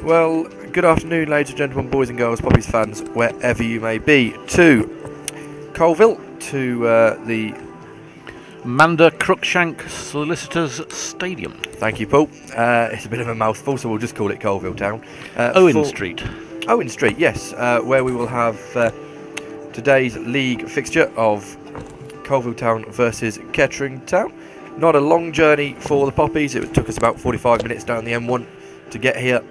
Well, good afternoon, ladies and gentlemen, boys and girls, Poppies fans, wherever you may be, to Coalville, to the Manda Cruikshank Solicitors Stadium. Thank you, Paul. It's a bit of a mouthful, so we'll just call it Coalville Town. Owen Street. Owen Street, yes, where we will have today's league fixture of Coalville Town versus Kettering Town. Not a long journey for the Poppies. It took us about 45 minutes down the M1 to get here.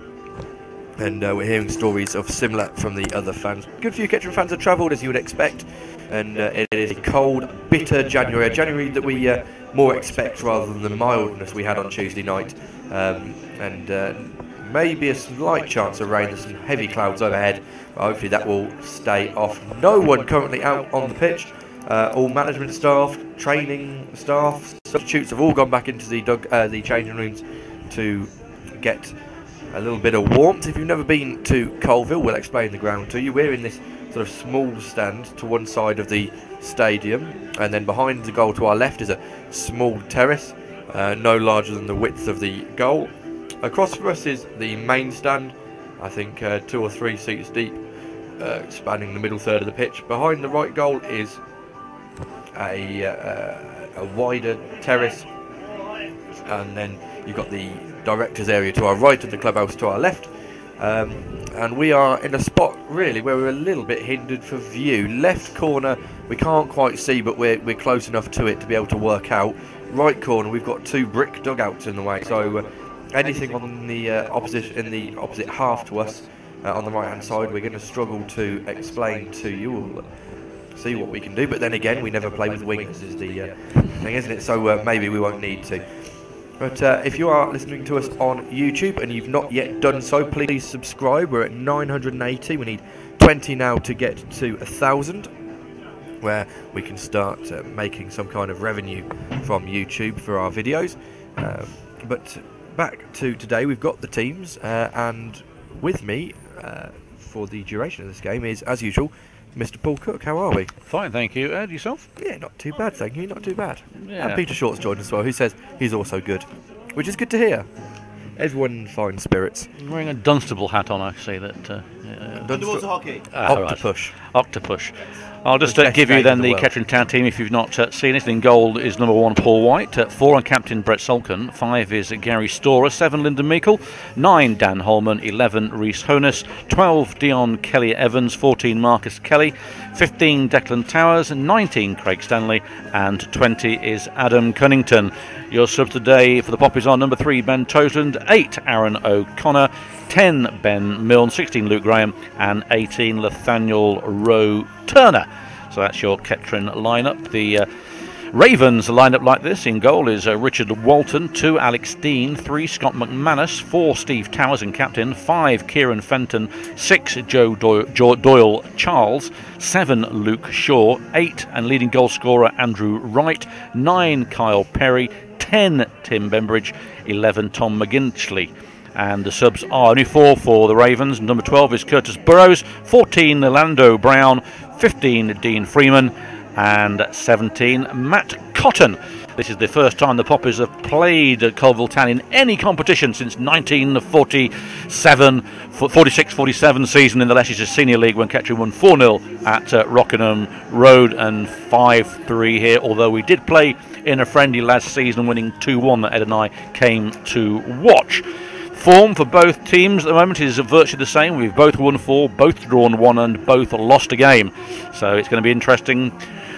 And we're hearing stories of similar from the other fans. Good few Kettering fans have travelled, as you would expect, and it is a cold, bitter January, a January that we more expect rather than the mildness we had on Tuesday night, and maybe a slight chance of rain. There's some heavy clouds overhead, but hopefully that will stay off. No one currently out on the pitch. All management staff, training staff, substitutes have all gone back into the changing rooms to get a little bit of warmth. If you've never been to Coalville, we'll explain the ground to you. We're in this sort of small stand to one side of the stadium, and then behind the goal to our left is a small terrace, no larger than the width of the goal. Across from us is the main stand, I think 2 or 3 seats deep, spanning the middle third of the pitch. Behind the right goal is a wider terrace, and then you've got the directors area to our right and the clubhouse to our left, and we are in a spot really where we're a little bit hindered for view. Left corner we can't quite see, but we're close enough to it to be able to work out. Right corner we've got 2 brick dugouts in the way, so anything on the opposite half to us on the right hand side we're going to struggle to explain to you. We'll see what we can do, but then again we never play with wingers is the thing, isn't it? So maybe we won't need to. But if you are listening to us on YouTube and you've not yet done so, please subscribe. We're at 980. We need 20 now to get to 1,000, where we can start making some kind of revenue from YouTube for our videos. But back to today, we've got the teams, and with me for the duration of this game is, as usual, Mr. Paul Cook. How are we? Fine, thank you. Ed, yourself? Yeah, not too bad, thank you. Not too bad. Yeah. And Peter Short's joined as well, who says he's also good, which is good to hear. Everyone in fine spirits. I'm wearing a Dunstable hat on, I see that. Underwater hockey. Octopus. Right. Octopus. I'll just The best give you game then in the the world. Kettering Town team if you've not seen it. In goal is number 1 Paul White, 4 on captain Brett Sulkin, 5 is Gary Storer, 7 Lyndon Meikle, 9 Dan Holman, 11 Rhys Honus, 12 Dion Kelly Evans, 14 Marcus Kelly, 15 Declan Towers, 19 Craig Stanley, and 20 is Adam Cunnington. Your subs today for the Poppies are number 3 Ben Toland, 8 Aaron O'Connor, 10 Ben Milne, 16 Luke Graham, and 18 Nathaniel Rowe Turner. So that's your Kettering lineup. The Ravens line up like this. In goal is Richard Walton, 2 Alex Dean, 3 Scott McManus, 4 Steve Towers and captain, 5 Kieran Fenton, 6 Joe Doyle Charles, 7 Luke Shaw, 8 and leading goal scorer Andrew Wright, 9 Kyle Perry, 10 Tim Bembridge, 11 Tom McGinchley. And the subs are only 4 for the Ravens. Number 12 is Curtis Burrows, 14 Lando Brown, 15 Dean Freeman, and 17 Matt Cotton. This is the first time the Poppies have played at Coalville Town in any competition since 1946-47 season in the Leicestershire Senior League, when Kettering won 4-0 at Rockingham Road and 5-3 here, although we did play in a friendly last season, winning 2-1 that Ed and I came to watch. Form for both teams at the moment is virtually the same. We've both won 4, both drawn 1, and both lost a game. So it's going to be interesting.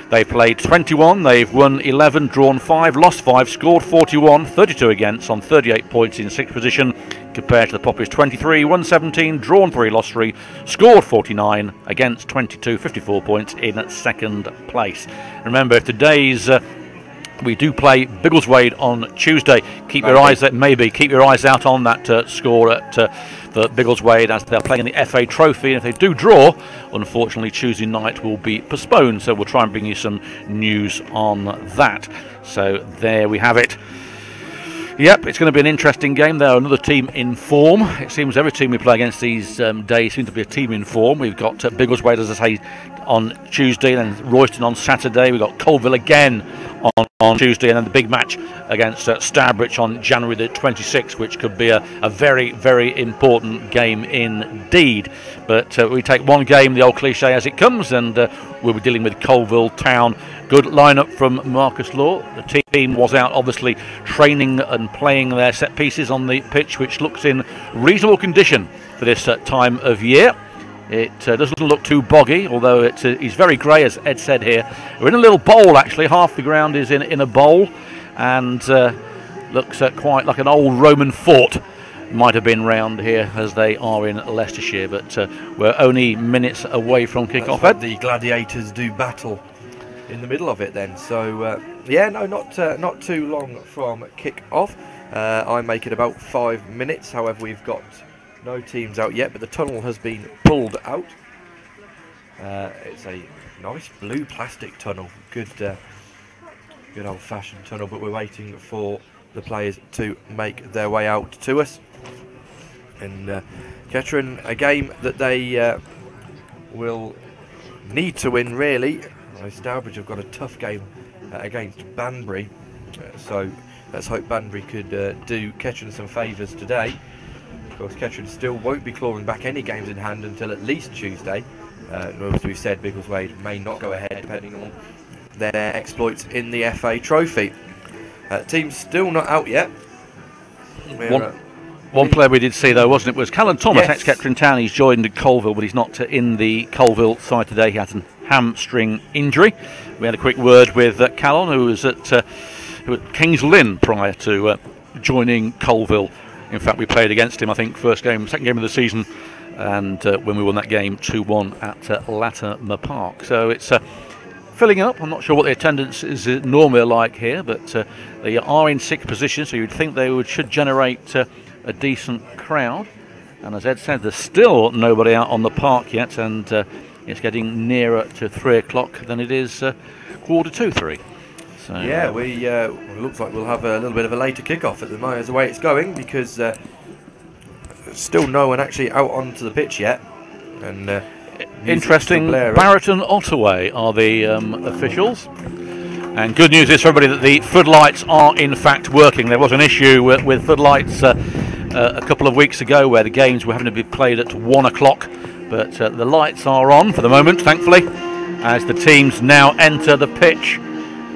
They played 21, they've won 11, drawn 5, lost 5, scored 41, 32 against on 38 points in 6th position, compared to the Poppies 23, won 17, drawn 3, lost 3, scored 49 against 22, 54 points in 2nd place. Remember, if today's we do play Biggleswade on Tuesday. Keep your eyes out on that score at for Biggleswade, as they're playing in the FA Trophy. And if they do draw, unfortunately Tuesday night will be postponed. So we'll try and bring you some news on that. So there we have it. Yep, it's going to be an interesting game. They're another team in form. It seems every team we play against these days seems to be a team in form. We've got Biggleswade, as I say, on Tuesday, then Royston on Saturday. We've got Coalville again on on Tuesday, and then the big match against Stourbridge on January the 26th, which could be a very, very important game indeed. But we take one game, the old cliche, as it comes, and we'll be dealing with Coalville Town. Good lineup from Marcus Law. The team was out, obviously, training and playing their set pieces on the pitch, which looks in reasonable condition for this time of year. It doesn't look too boggy, although it's very grey, as Ed said here. We're in a little bowl, actually. Half the ground is in a bowl, and looks quite like an old Roman fort. Might have been round here, as they are in Leicestershire, but we're only minutes away from kick-off. The gladiators do battle in the middle of it then. So, yeah, no, not too long from kick-off. I make it about 5 minutes. However, we've got no teams out yet, but the tunnel has been pulled out. It's a nice blue plastic tunnel, good old-fashioned tunnel, but we're waiting for the players to make their way out to us. And Kettering, a game that they will need to win, really. Stourbridge have got a tough game against Banbury, so let's hope Banbury could do Kettering some favours today. Of course, Kettering still won't be clawing back any games in hand until at least Tuesday, as we've said, Biggleswade may not go ahead depending on their exploits in the FA Trophy. Team's still not out yet. One player we did see, though, wasn't it, was Callan Thomas, yes. ex-Kettering Town. He's joined Coalville, but he's not in the Coalville side today. He had a hamstring injury. We had a quick word with Callan, who was at Kings Lynn prior to joining Coalville. In fact, we played against him, I think, second game of the season, and when we won that game 2-1 at Latimer Park. So it's filling up. I'm not sure what the attendance is normally like here, but they are in 6th position, so you'd think they should generate a decent crowd. And as Ed said, there's still nobody out on the park yet, and it's getting nearer to 3 o'clock than it is 2:45. So, yeah, it looks like we'll have a little bit of a later kick-off at the moment, as the way it's going, because still no one actually out onto the pitch yet. And interesting, Barrett and Ottaway are the officials. And good news is for everybody that the floodlights are in fact working. There was an issue with floodlights a couple of weeks ago where the games were having to be played at 1 o'clock, but the lights are on for the moment, thankfully, as the teams now enter the pitch.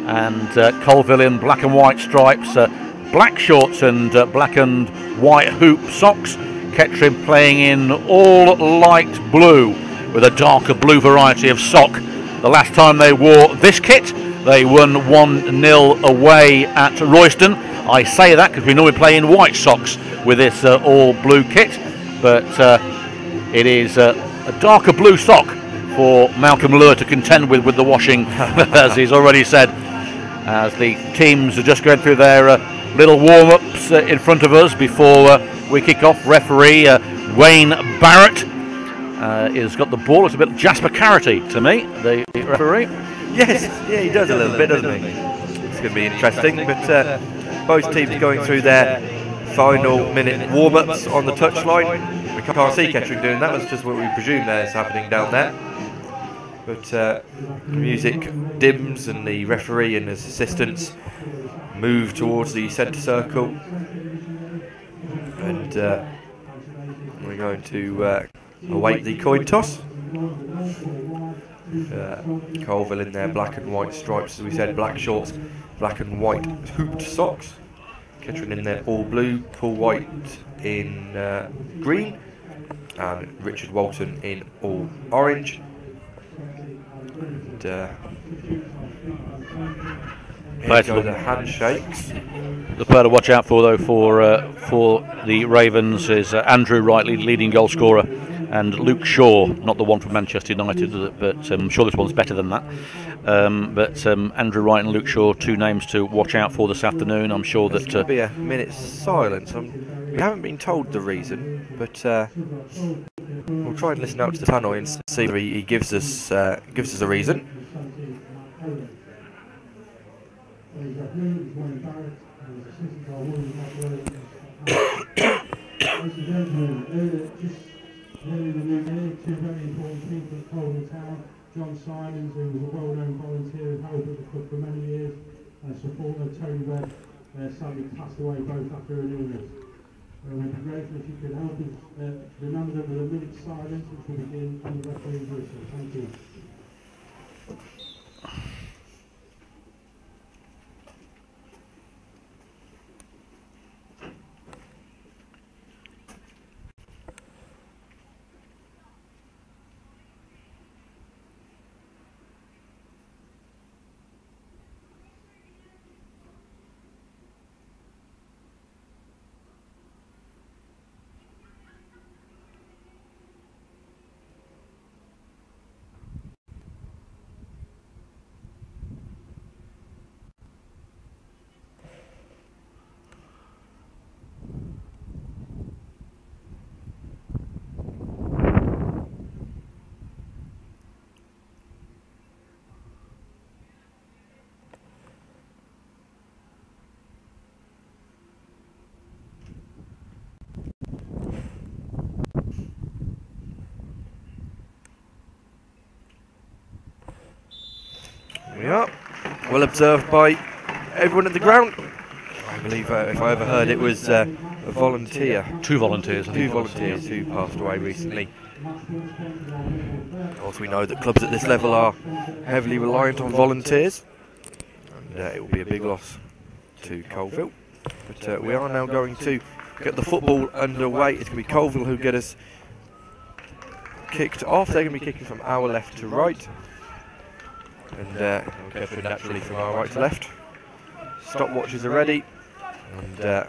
And Coalville in black and white stripes, black shorts and black and white hoop socks. Kettering playing in all light blue with a darker blue variety of sock. The last time they wore this kit, they won 1-0 away at Royston. I say that because we normally play in white socks with this all blue kit, but it is a darker blue sock for Malcolm Lure to contend with the washing, as he's already said, as the teams are just going through their little warm-ups in front of us before we kick off. Referee Wayne Barrett has got the ball. It's a bit Jasper Carity to me, the referee. Yes, yeah, he does a little bit, doesn't he? It's going to be interesting, but both teams going through their final minute warm-ups on the touchline. We can't see Kettering doing that, that's just what we presume is happening down there. But music dims and the referee and his assistants move towards the centre circle, and we're going to await the coin toss. Coalville in their black and white stripes, as we said, black shorts, black and white hooped socks. Kettering in their all blue, Paul White in green, and Richard Walton in all orange. And here go the handshakes. The player to watch out for, though, for the Ravens is Andrew Wright, leading goal scorer, and Luke Shaw, not the one from Manchester United, but I'm sure this one's better than that. But Andrew Wright and Luke Shaw, 2 names to watch out for this afternoon. I'm sure that there's going to be a minute's silence. We haven't been told the reason, but we'll try and listen out to the tannoy and see if he gives us a reason. John Simons, who was a well-known volunteer and helper at the club for many years, supporter Tony Webb sadly passed away both after an illness. We'd be grateful if you could help us remember them with a minute's silence, which will begin on the referee's whistle. Thank you. We are well observed by everyone at the ground. I believe if I ever heard it was a volunteer. Two volunteers. I think. Two volunteers who passed away recently. Also, we know that clubs at this level are heavily reliant on volunteers, and it will be a big loss to Coalville. But we are now going to get the football underway. It's going to be Coalville who get us kicked off. They're going to be kicking from our left to right, and Kettering naturally from our right to left. Stopwatches are ready, and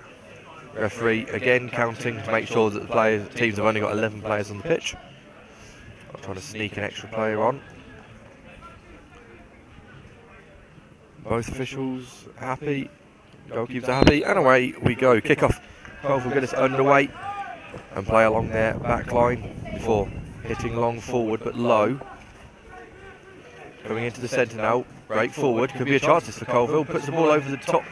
referee again counting to make sure that the teams have only got 11 players on the pitch. Not trying to sneak an extra player on. Both officials happy, goalkeepers are happy, and away we go. Kick off. Coalville will get us underway and play along their back line before hitting long forward but low. Coming into the centre now, break forward, could be a chance for Coalville, puts the ball over the top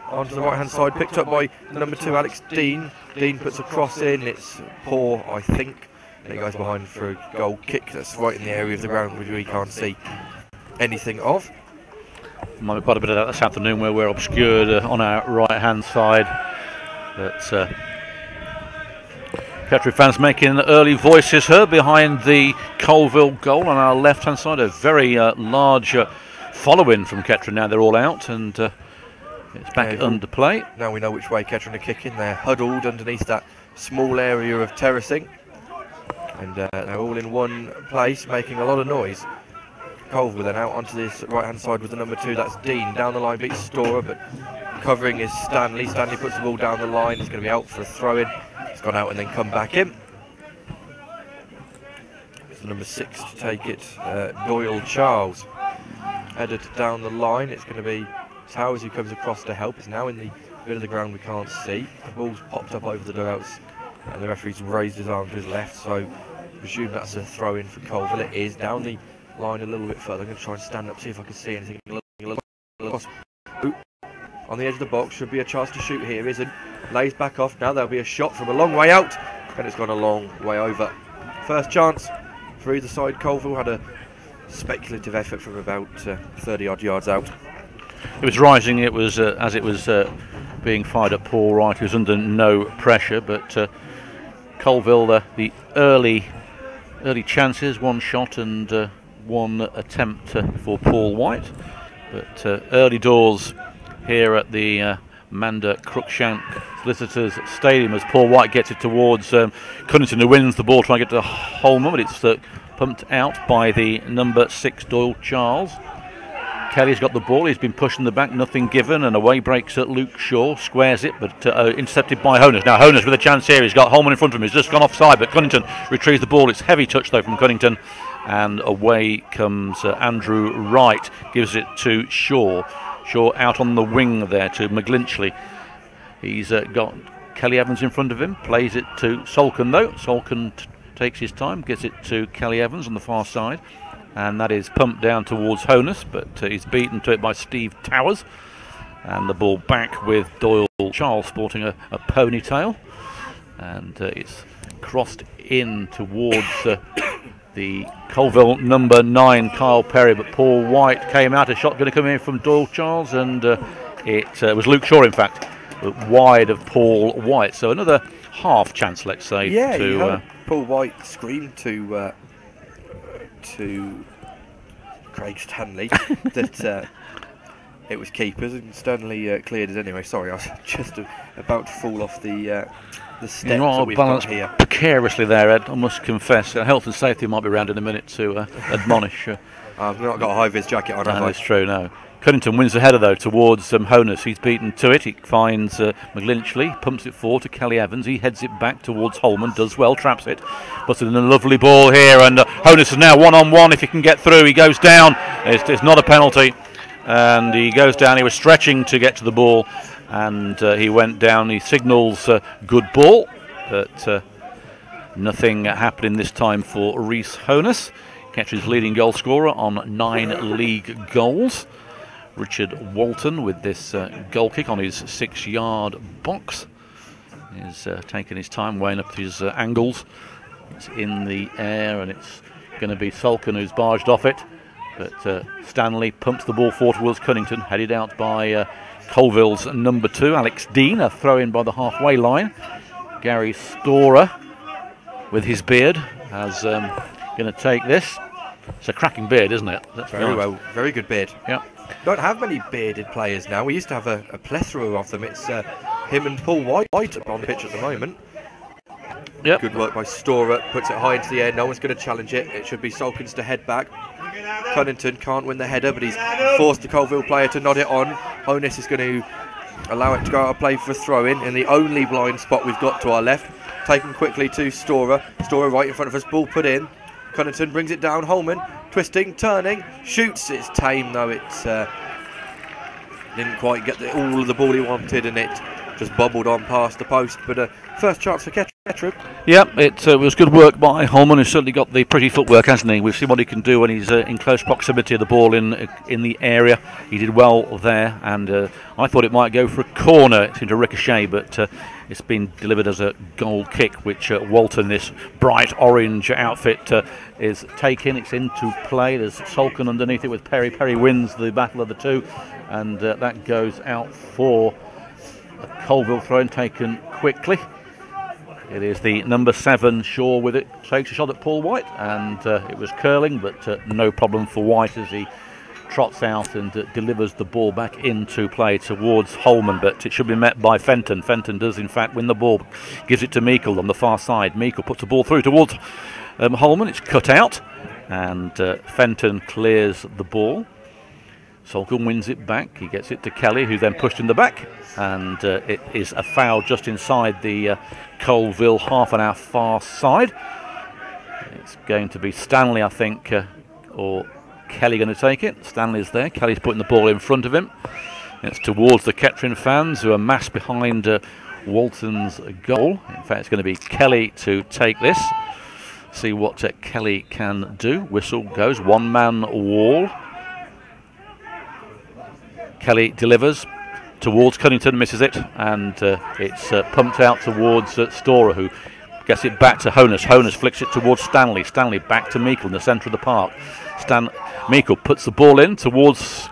onto the right hand side, picked up by number 2 Alex Dean. Dean puts a cross in, it's poor I think, and it goes behind for a goal kick that's right in the area of the ground which we can't see anything of. Might be quite a bit of that this afternoon where we're obscured on our right hand side, but Kettering fans making early voices heard behind the Coalville goal on our left hand side. A very large following from Kettering now. They're all out, and it's back under play. Now we know which way Kettering are kicking. They're huddled underneath that small area of terracing, and they're all in one place making a lot of noise. Coalville then out onto this right hand side with the number 2, that's Dean. Down the line beats Storer, but covering is Stanley. Stanley puts the ball down the line. It's going to be out for a throw in. It's gone out and then come back in. It's number 6 to take it, Doyle Charles. Headed down the line, it's going to be Towers who comes across to help. It's now in the bit of the ground we can't see. The ball's popped up over the dugouts and the referee's raised his arm to his left, so I presume that's a throw in for Coalville. It is down the line a little bit further. I'm going to try and stand up, see if I can see anything. On the edge of the box, should be a chance to shoot here, isn't. Lays back off, now there'll be a shot from a long way out, and it's gone a long way over. First chance for either side. Coalville had a speculative effort from about 30 odd yards out. It was rising, it was as it was being fired at Paul Wright, who was under no pressure, but Coalville, the early chances, one shot and one attempt for Paul White, but early doors here at the Manda Cruikshank Solicitors Stadium as Paul White gets it towards Cunnington, who wins the ball trying to get to Holman, but it's pumped out by the number 6 Doyle Charles. Kelly's got the ball, he's been pushing the back, nothing given, and away breaks at Luke Shaw, squares it, but intercepted by Honus. Now Honus with a chance here, he's got Holman in front of him, he's just gone offside, but Cunnington retrieves the ball. It's heavy touch though from Cunnington, and away comes Andrew Wright, gives it to Shaw. Shaw out on the wing there to McGlinchley. He's got Kelly Evans in front of him, plays it to Solkin though. Solkin takes his time, gets it to Kelly Evans on the far side, and that is pumped down towards Honus, but he's beaten to it by Steve Towers, and the ball back with Doyle Charles sporting a ponytail, and it's crossed in towards the Coalville number 9, Kyle Perry, but Paul White came out. A shot going to come in from Doyle Charles, and it was Luke Shaw, in fact, but wide of Paul White. So another half chance, let's say. Yeah, to Paul White screamed to Craig Stanley that it was keepers, and Stanley cleared it anyway. Sorry, I was just about to fall off the steps that we've got here. Precariously there, Ed, I must confess. Health and safety might be around in a minute to admonish. I've not got a high-vis jacket on, have I? That's true, no. Cunnington wins the header, though, towards Honus. He's beaten to it. He finds McGlinchley, pumps it forward to Kelly Evans. He heads it back towards Holman, does well, traps it. Puts it in a lovely ball here, and Honus is now one-on-one. If he can get through, he goes down. It's not a penalty. And he goes down. He was stretching to get to the ball, and he went down. He signals good ball, but nothing happening this time for Rhys Honus. Kettering's leading goal scorer on 9 league goals. Richard Walton with this goal kick on his 6-yard box. He's taking his time, weighing up his angles. It's in the air, and it's going to be Sulkin who's barged off it. But Stanley pumps the ball forward towards Cunnington, headed out by Coalville's number 2, Alex Dean, a throw in by the halfway line. Gary Storer, with his beard, is going to take this. It's a cracking beard, isn't it? That's very nice. well, very good beard. Yeah. Don't have many bearded players now. We used to have a plethora of them. It's him and Paul White on the pitch at the moment. Yep. Good work by Storer, puts it high into the air. No one's going to challenge it. It should be Sulkins to head back. Cunnington can't win the header, but he's forced the Coalville player to nod it on. Honus is going to allow it to go out of play for a throw-in in the only blind spot we've got to our left. Taken quickly to Storer. Storer right in front of us, ball put in. Cunnington brings it down, Holman, twisting, turning, shoots. It's tame though, it didn't quite get all of the ball he wanted, and it just bobbled on past the post. But first chance for Kettering. Yeah, it was good work by Holman, who's certainly got the pretty footwork, hasn't he? We've seen what he can do when he's in close proximity of the ball in the area. He did well there, and I thought it might go for a corner. It seemed to ricochet, but it's been delivered as a goal kick, which Walton, this bright orange outfit, is taking. It's into play. There's Sulkin underneath it with Perry. Perry wins the battle of the two, and that goes out for a Coalville throw-in taken quickly. It is the number 7 Shaw with it, takes a shot at Paul White, and it was curling, but no problem for White as he trots out and delivers the ball back into play towards Holman, but it should be met by Fenton. Fenton does in fact win the ball, gives it to Meikle on the far side. Meikle puts the ball through towards Holman. It's cut out, and Fenton clears the ball. Sulkin wins it back. He gets it to Kelly, who then pushed in the back, and it is a foul just inside the Coalville half an hour far side. It's going to be Stanley, I think, or Kelly going to take it. Stanley's there. Kelly's putting the ball in front of him. It's towards the Kettering fans, who are massed behind Walton's goal. In fact, it's going to be Kelly to take this. See what Kelly can do. Whistle goes. One-man wall. Kelly delivers towards Cunnington, misses it, and it's pumped out towards Storer, who gets it back to Honus. Honus flicks it towards Stanley. Stanley back to Meikle in the centre of the park. Meikle puts the ball in towards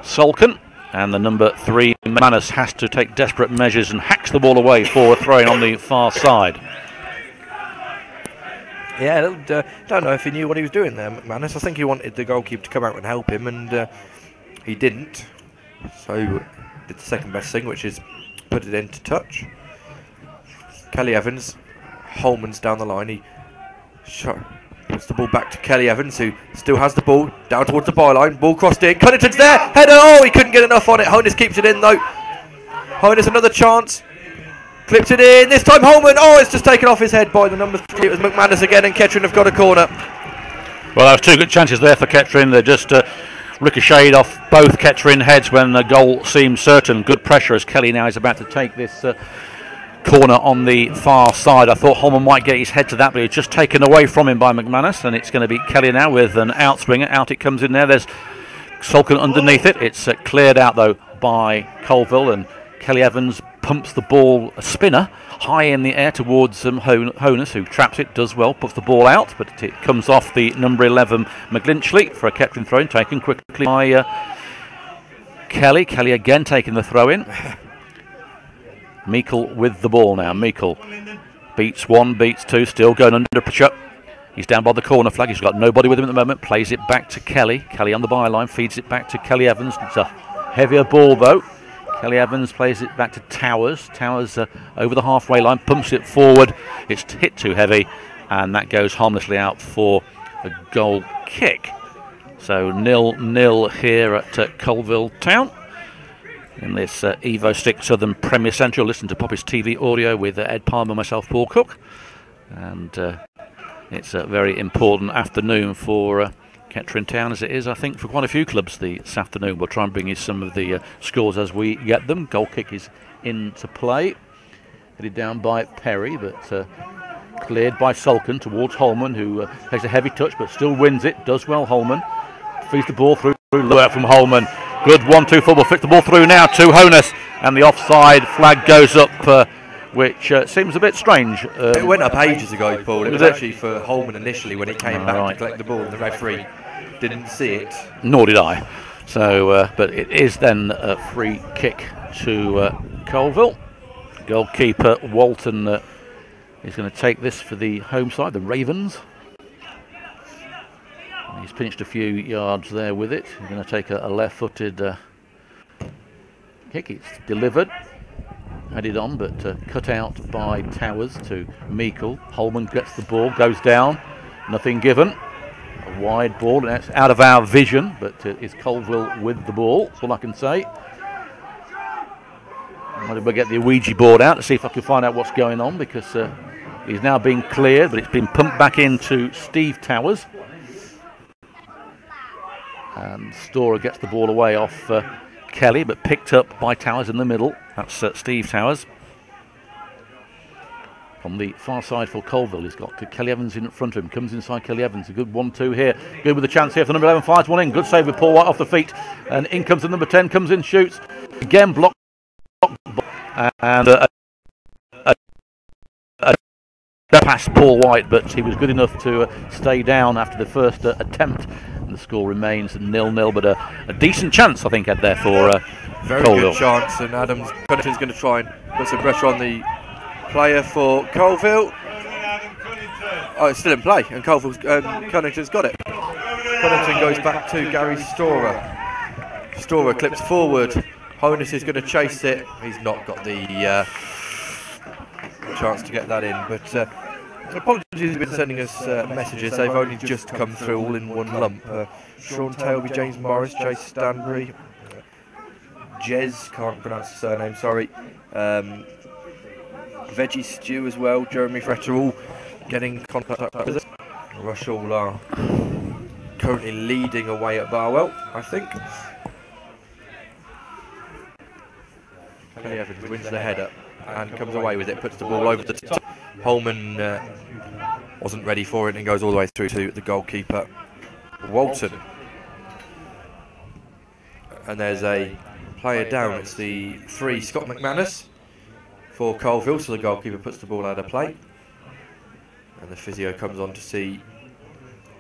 Sulkin, and the number 3 McManus has to take desperate measures and hacks the ball away for a throw-in on the far side. Yeah, don't know if he knew what he was doing there, McManus. I think he wanted the goalkeeper to come out and help him, and he didn't. So did the second best thing, which is put it into touch. Kelly Evans, Holman's down the line. He puts the ball back to Kelly Evans, who still has the ball down towards the byline. Ball crossed in. Cunnington's there. Header. Oh, he couldn't get enough on it. Honus keeps it in though. Honus another chance. Clips it in. This time Holman. Oh, it's just taken off his head by the number 3. It was McManus again, and Kettering have got a corner. Well, there was 2 good chances there for Kettering. They're just ricocheted off both Kettering heads when the goal seemed certain. Good pressure as Kelly now is about to take this corner on the far side. I thought Holman might get his head to that, but it's just taken away from him by McManus, and it's going to be Kelly now with an outswinger. Out it comes in there. There's Sulkin underneath it. It's cleared out though by Coalville, and Kelly Evans pumps the ball a spinner high in the air towards Honus, who traps it, does well, puts the ball out, but it comes off the number 11 McGlinchley for a Kettering throw-in, taken quickly by Kelly. Kelly again taking the throw-in. Meikle with the ball now. Meikle beats one, beats two, still going under pressure. He's down by the corner flag. He's got nobody with him at the moment. Plays it back to Kelly. Kelly on the byline, feeds it back to Kelly Evans. It's a heavier ball though. Kelly Evans plays it back to Towers. Towers over the halfway line, pumps it forward. It's hit too heavy, and that goes harmlessly out for a goal kick. So 0-0 here at Coalville Town in this Evo Stick Southern Premier Central. Listen to Poppy's TV audio with Ed Palmer, myself, Paul Cook. And it's a very important afternoon for Kettering Town, as it is, I think, for quite a few clubs this afternoon. We'll try and bring you some of the scores as we get them. Goal kick is into play. Headed down by Perry, but cleared by Sulkin towards Holman, who takes a heavy touch but still wins it. Does well, Holman. Feeds the ball through. Low out from Holman. Good 1-2 football. Flick the ball through now to Honus, and the offside flag goes up, which seems a bit strange. It went up ages ago, Paul. It was actually for Holman initially when he came back to collect the ball, and the referee didn't see it. Nor did I. So, but it is then a free kick to Coalville. Goalkeeper Walton is going to take this for the home side, the Ravens. He's pinched a few yards there with it. He's going to take a left-footed kick. It's delivered, headed on, but cut out by Towers to Meikle. Holman gets the ball, goes down, nothing given. A wide ball, and it's out of our vision, but it's Coalville with the ball. That's all I can say. Might as well get the Ouija board out to see if I can find out what's going on, because he's now being cleared, but it's been pumped back into Steve Towers. And Storer gets the ball away off Kelly, but picked up by Towers in the middle. That's Steve Towers. On the far side for Coalville, he's got Kelly Evans in front of him. Comes inside Kelly Evans. A good 1-2 here. Good with a chance here for number 11. Fires one in. Good save with Paul White off the feet. And in comes the number 10. Comes in, shoots. Again blocked. And a past Paul White, but he was good enough to stay down after the first attempt. And the score remains 0-0, but a decent chance, I think, Ed, there for very Coalville. Good chance, and Adams Cunnington's going to try and put some pressure on the player for Coalville. Oh, it's still in play, and Cunnington's got it. Cunnington goes back to Gary Storer. Storer clips forward. Honus is going to chase it. He's not got the chance to get that in, but apologies, they've been sending us messages. They've only just come through all in one lump. Sean Tailby, James Morris, Jace Stanbury, Jez, can't pronounce the surname, sorry. Veggie Stew as well, Jeremy Fretter, all getting contact with us. Rushall are currently leading away at Barwell, I think. Kelly Evans wins the header and comes away with it, puts the ball over the top. Holman wasn't ready for it and goes all the way through to the goalkeeper, Walton. And there's a player down, it's the 3, Scott McManus for Coalville, so the goalkeeper puts the ball out of play. And the physio comes on to see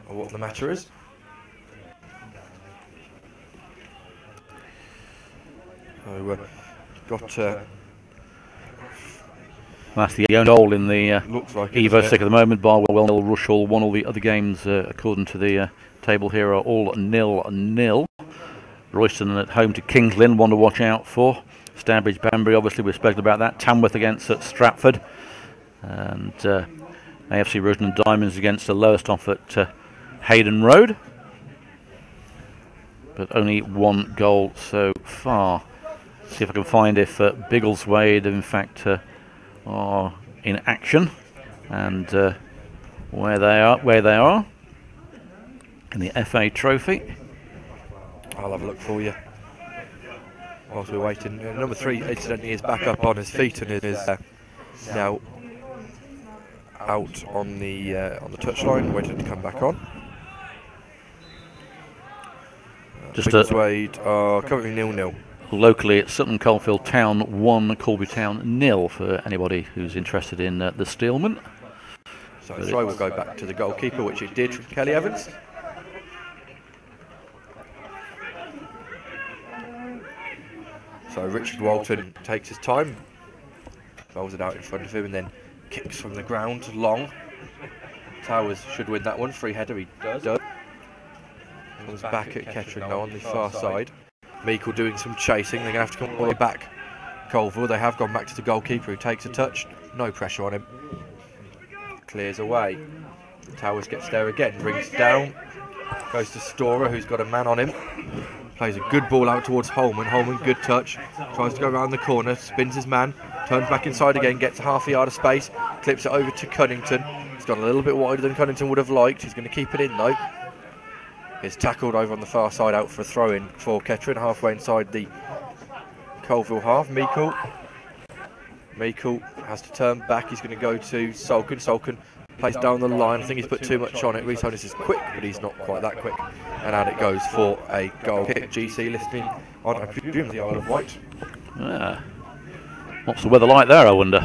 what the matter is. So, that's the only goal in the like Evo Stick at the moment. Barwell 0, Rushall 1. All the other games, according to the table here, are all 0-0. Royston at home to Kings Lynn, one to watch out for. Stourbridge Banbury, obviously we've spoken about that. Tamworth against Stratford. And AFC Rushden and Diamonds against the lowest off at Hayden Road. But only one goal so far. See if I can find if Biggleswade in fact are in action, and where they are in the FA Trophy. I'll have a look for you whilst we're waiting. Number 3 incidentally is back up on his feet and is now out on the touchline, waiting to come back on. Just Biggleswade are currently 0-0. locally at Sutton Coalville Town 1, Coalville Town 0 for anybody who's interested in the Steelman. So the throw will go back to the goalkeeper, which it did from Kelly Evans. So Richard Walton takes his time, rolls it out in front of him and then kicks from the ground long. Towers should win that one, free header, he does. Comes back at Kettering now on the far side. Meikle doing some chasing, they're going to have to come all the way back. Coalville, they have gone back to the goalkeeper who takes a touch, no pressure on him. Clears away. Towers gets there again, brings down, goes to Storer who's got a man on him. Plays a good ball out towards Holman. Holman, good touch. Tries to go around the corner, spins his man, turns back inside again, gets half a yard of space, clips it over to Cunnington. He's gone a little bit wider than Cunnington would have liked. He's going to keep it in though. He's tackled over on the far side out for a throw in for Kettering, halfway inside the Coalville half. Meikle has to turn back. He's going to go to Solkin. Solkin plays down the line. I think he's put too much on it. Rhys Honus is quick, but he's not quite that quick. And out it goes for a goal kick. GC listening on, I presume, the Isle of Wight. Yeah. What's the weather like there, I wonder?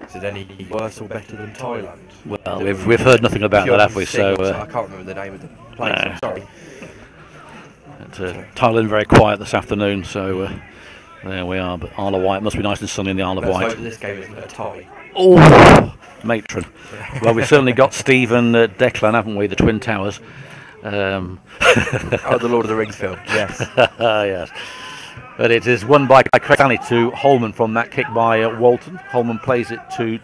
Is it any worse or better than Thailand? Well, we've heard nothing about that, have we? So I can't remember the name of the place. No. I'm sorry. Thailand very quiet this afternoon, so there we are. But Isle of Wight must be nice and sunny in the Isle of Let's Wight. hope this game isn't a tie. Oh, matron. Well, we've certainly got Steve and Declan, haven't we? The Twin Towers. Oh, the Lord of the Rings film. Yes. Yes. But it is won by Craig Stanley to Holman from that kick by Walton. Holman plays it to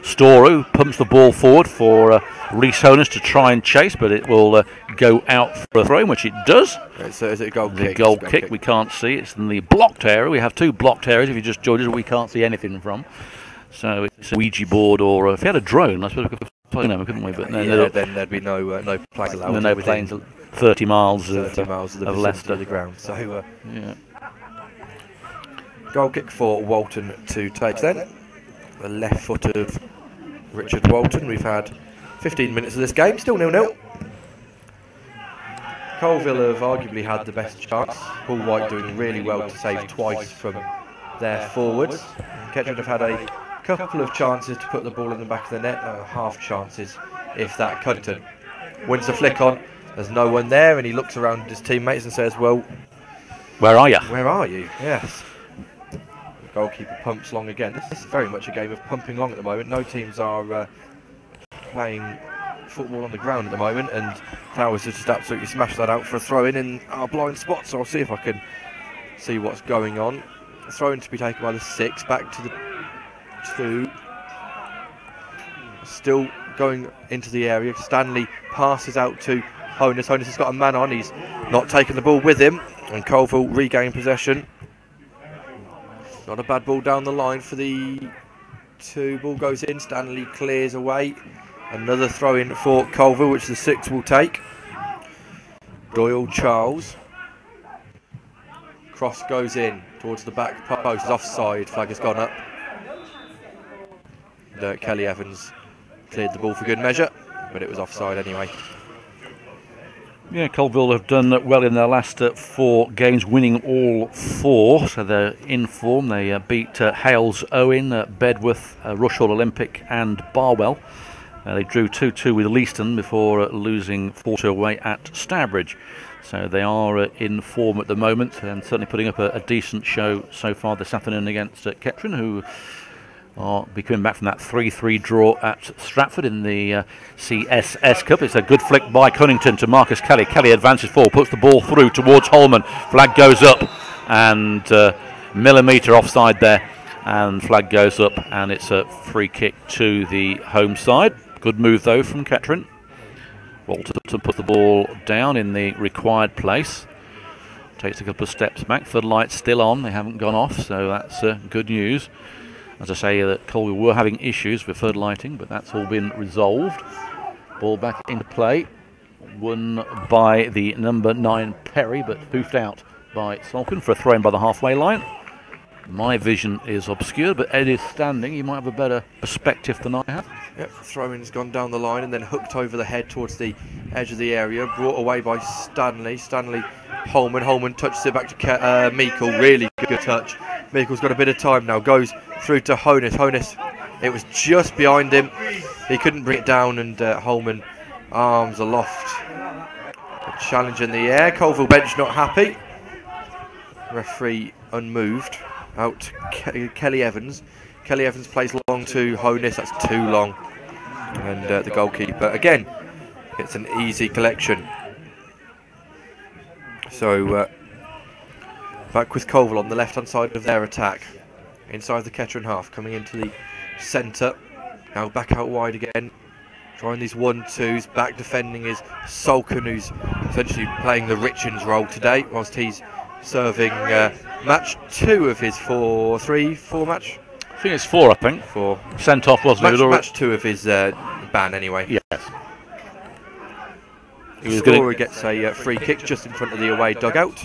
Storer, who pumps the ball forward for Rhys Honus to try and chase, but it will go out for a throw, which it does. Is it a goal kick? The goal kick we can't see. It's in the blocked area. We have two blocked areas. If you just joined us, we can't see anything from. So it's a Ouija board, or if you had a drone, I suppose we could play them, couldn't we? But then there'd be no planes allowed. No planes 30 miles of Leicester. The ground. So yeah. Goal kick for Walton to take then. The left foot of Richard Walton. We've had 15 minutes of this game, still 0-0. Coalville have arguably had the best chance. Paul White doing really well to save twice from their forwards. Kettering have had a couple of chances to put the ball in the back of the net, half chances if that. Cunnington wins the flick on, there's no one there, and he looks around at his teammates and says, well, where are you? Where are you? Yes. The goalkeeper pumps long again. This is very much a game of pumping long at the moment. No teams are playing football on the ground at the moment, and Towers has just absolutely smashed that out for a throw in our blind spot, so I'll see if I can see what's going on. A throw in to be taken by the 6, back to the 2. Still going into the area. Stanley passes out to Honus. Honus has got a man on, he's not taken the ball with him, and Coalville regain possession. Not a bad ball down the line for the 2. Ball goes in, Stanley clears away. Another throw in for Coalville, which the 6 will take. Doyle Charles. Cross goes in towards the back post, offside, flag has gone up. Kelly Evans cleared the ball for good measure, but it was offside anyway. Yeah, Coalville have done well in their last 4 games, winning all 4, so they're in form. They beat Hales Owen, Bedworth, Rushall Olympic and Barwell. They drew 2-2 with Leiston before losing 4-2 away at Stourbridge. So they are in form at the moment, and certainly putting up a decent show so far this afternoon against Kettering, who are coming back from that 3-3 draw at Stratford in the CSS Cup. It's a good flick by Cunnington to Marcus Kelly. Kelly advances forward, puts the ball through towards Holman. Flag goes up, and millimetre offside there, and flag goes up, and it's a free kick to the home side. Good move though from Kettering. Walton puts the ball down in the required place. Takes a couple of steps back. Floodlights still on, they haven't gone off, so that's good news. As I say, that Coalville were having issues with floodlighting, but that's all been resolved. Ball back into play. Won by the number 9 Perry, but poofed out by Solkin for a throw in by the halfway line. My vision is obscured, but Ed is standing. He might have a better perspective than I have. Yep, throw-in's gone down the line and then hooked over the head towards the edge of the area, brought away by Stanley. Holman touches it back to Meikle. Really good touch. Meikle's got a bit of time now. Goes through to Honus. It was just behind him. He couldn't bring it down, and Holman arms aloft. A challenge in the air. Coalville bench not happy. Referee unmoved. Out Kelly Evans. Kelly Evans plays long to Honus. That's too long. And the goalkeeper again. It's an easy collection. So back with Coalville on the left-hand side of their attack. Inside the Kettering half, coming into the centre. Now back out wide again. Trying these 1-2s. Back defending is Solken, who's essentially playing the Richens role today, whilst he's serving match 2 of his 4 match. I think it's 4, I think. 4. Sent off, wasn't it? Match 2 of his ban, anyway. Yes. Scorer gets a free kick just in front of the away dugout.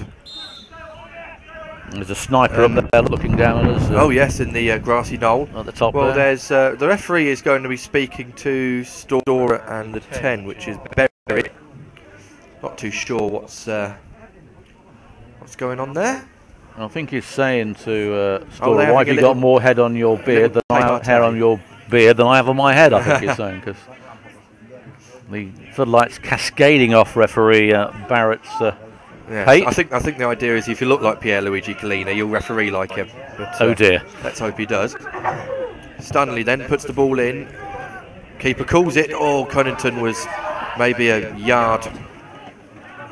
There's a sniper up there looking down at us. Oh yes, in the grassy knoll. At the top. Well, there. there's the referee is going to be speaking to Storer and the 10, which is Berry. Not too sure what's going on there. I think he's saying to Storer, why have you got more hair on your beard than I have on my head? I think he's saying, because the floodlights cascading off referee Barrett's yes, pate. I think the idea is if you look like Pierluigi Collina, you'll referee like him. But, oh dear. Let's hope he does. Stanley then puts the ball in. Keeper calls it. Oh, Cunnington was maybe a yard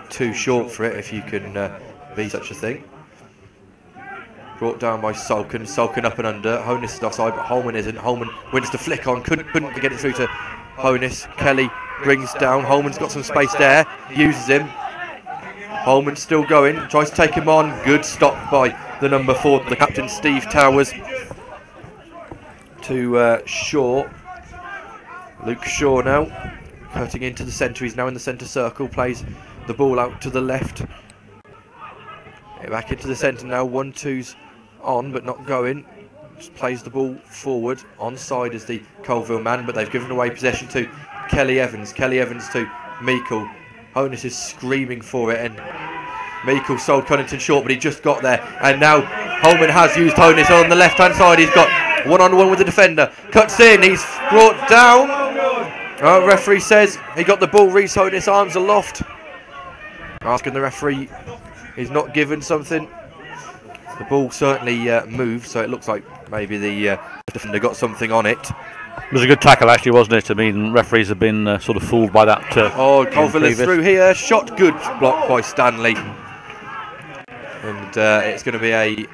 too short for it, if you can be such a thing. Brought down by Solken. Solken up and under. Honus is offside, but Holman isn't. Holman wins the flick on. Couldn't get it through to Honus. Kelly brings down. Holman's got some space there. Uses him. Holman still going. Tries to take him on. Good stop by the number 4, the captain, Steve Towers. To Shaw. Luke Shaw now. Cutting into the centre. He's now in the centre circle. Plays the ball out to the left. Back into the centre now. 1-2's on, but not going. Just plays the ball forward. Onside is the Coalville man, but they've given away possession to Kelly Evans. Kelly Evans to Meikle. Honus is screaming for it, and Meikle sold Cunnington short, but he just got there. And now Holman has used Honus on the left-hand side. He's got one-on-one with the defender. Cuts in. He's brought down. Referee says he got the ball. Reese Honus, arms aloft. Asking the referee, he's not given something. The ball certainly moved, so it looks like maybe the defender got something on it. It was a good tackle, actually, wasn't it? I mean, referees have been sort of fooled by that. Coalville is through here. Shot good, blocked by Stanley. And it's going to be a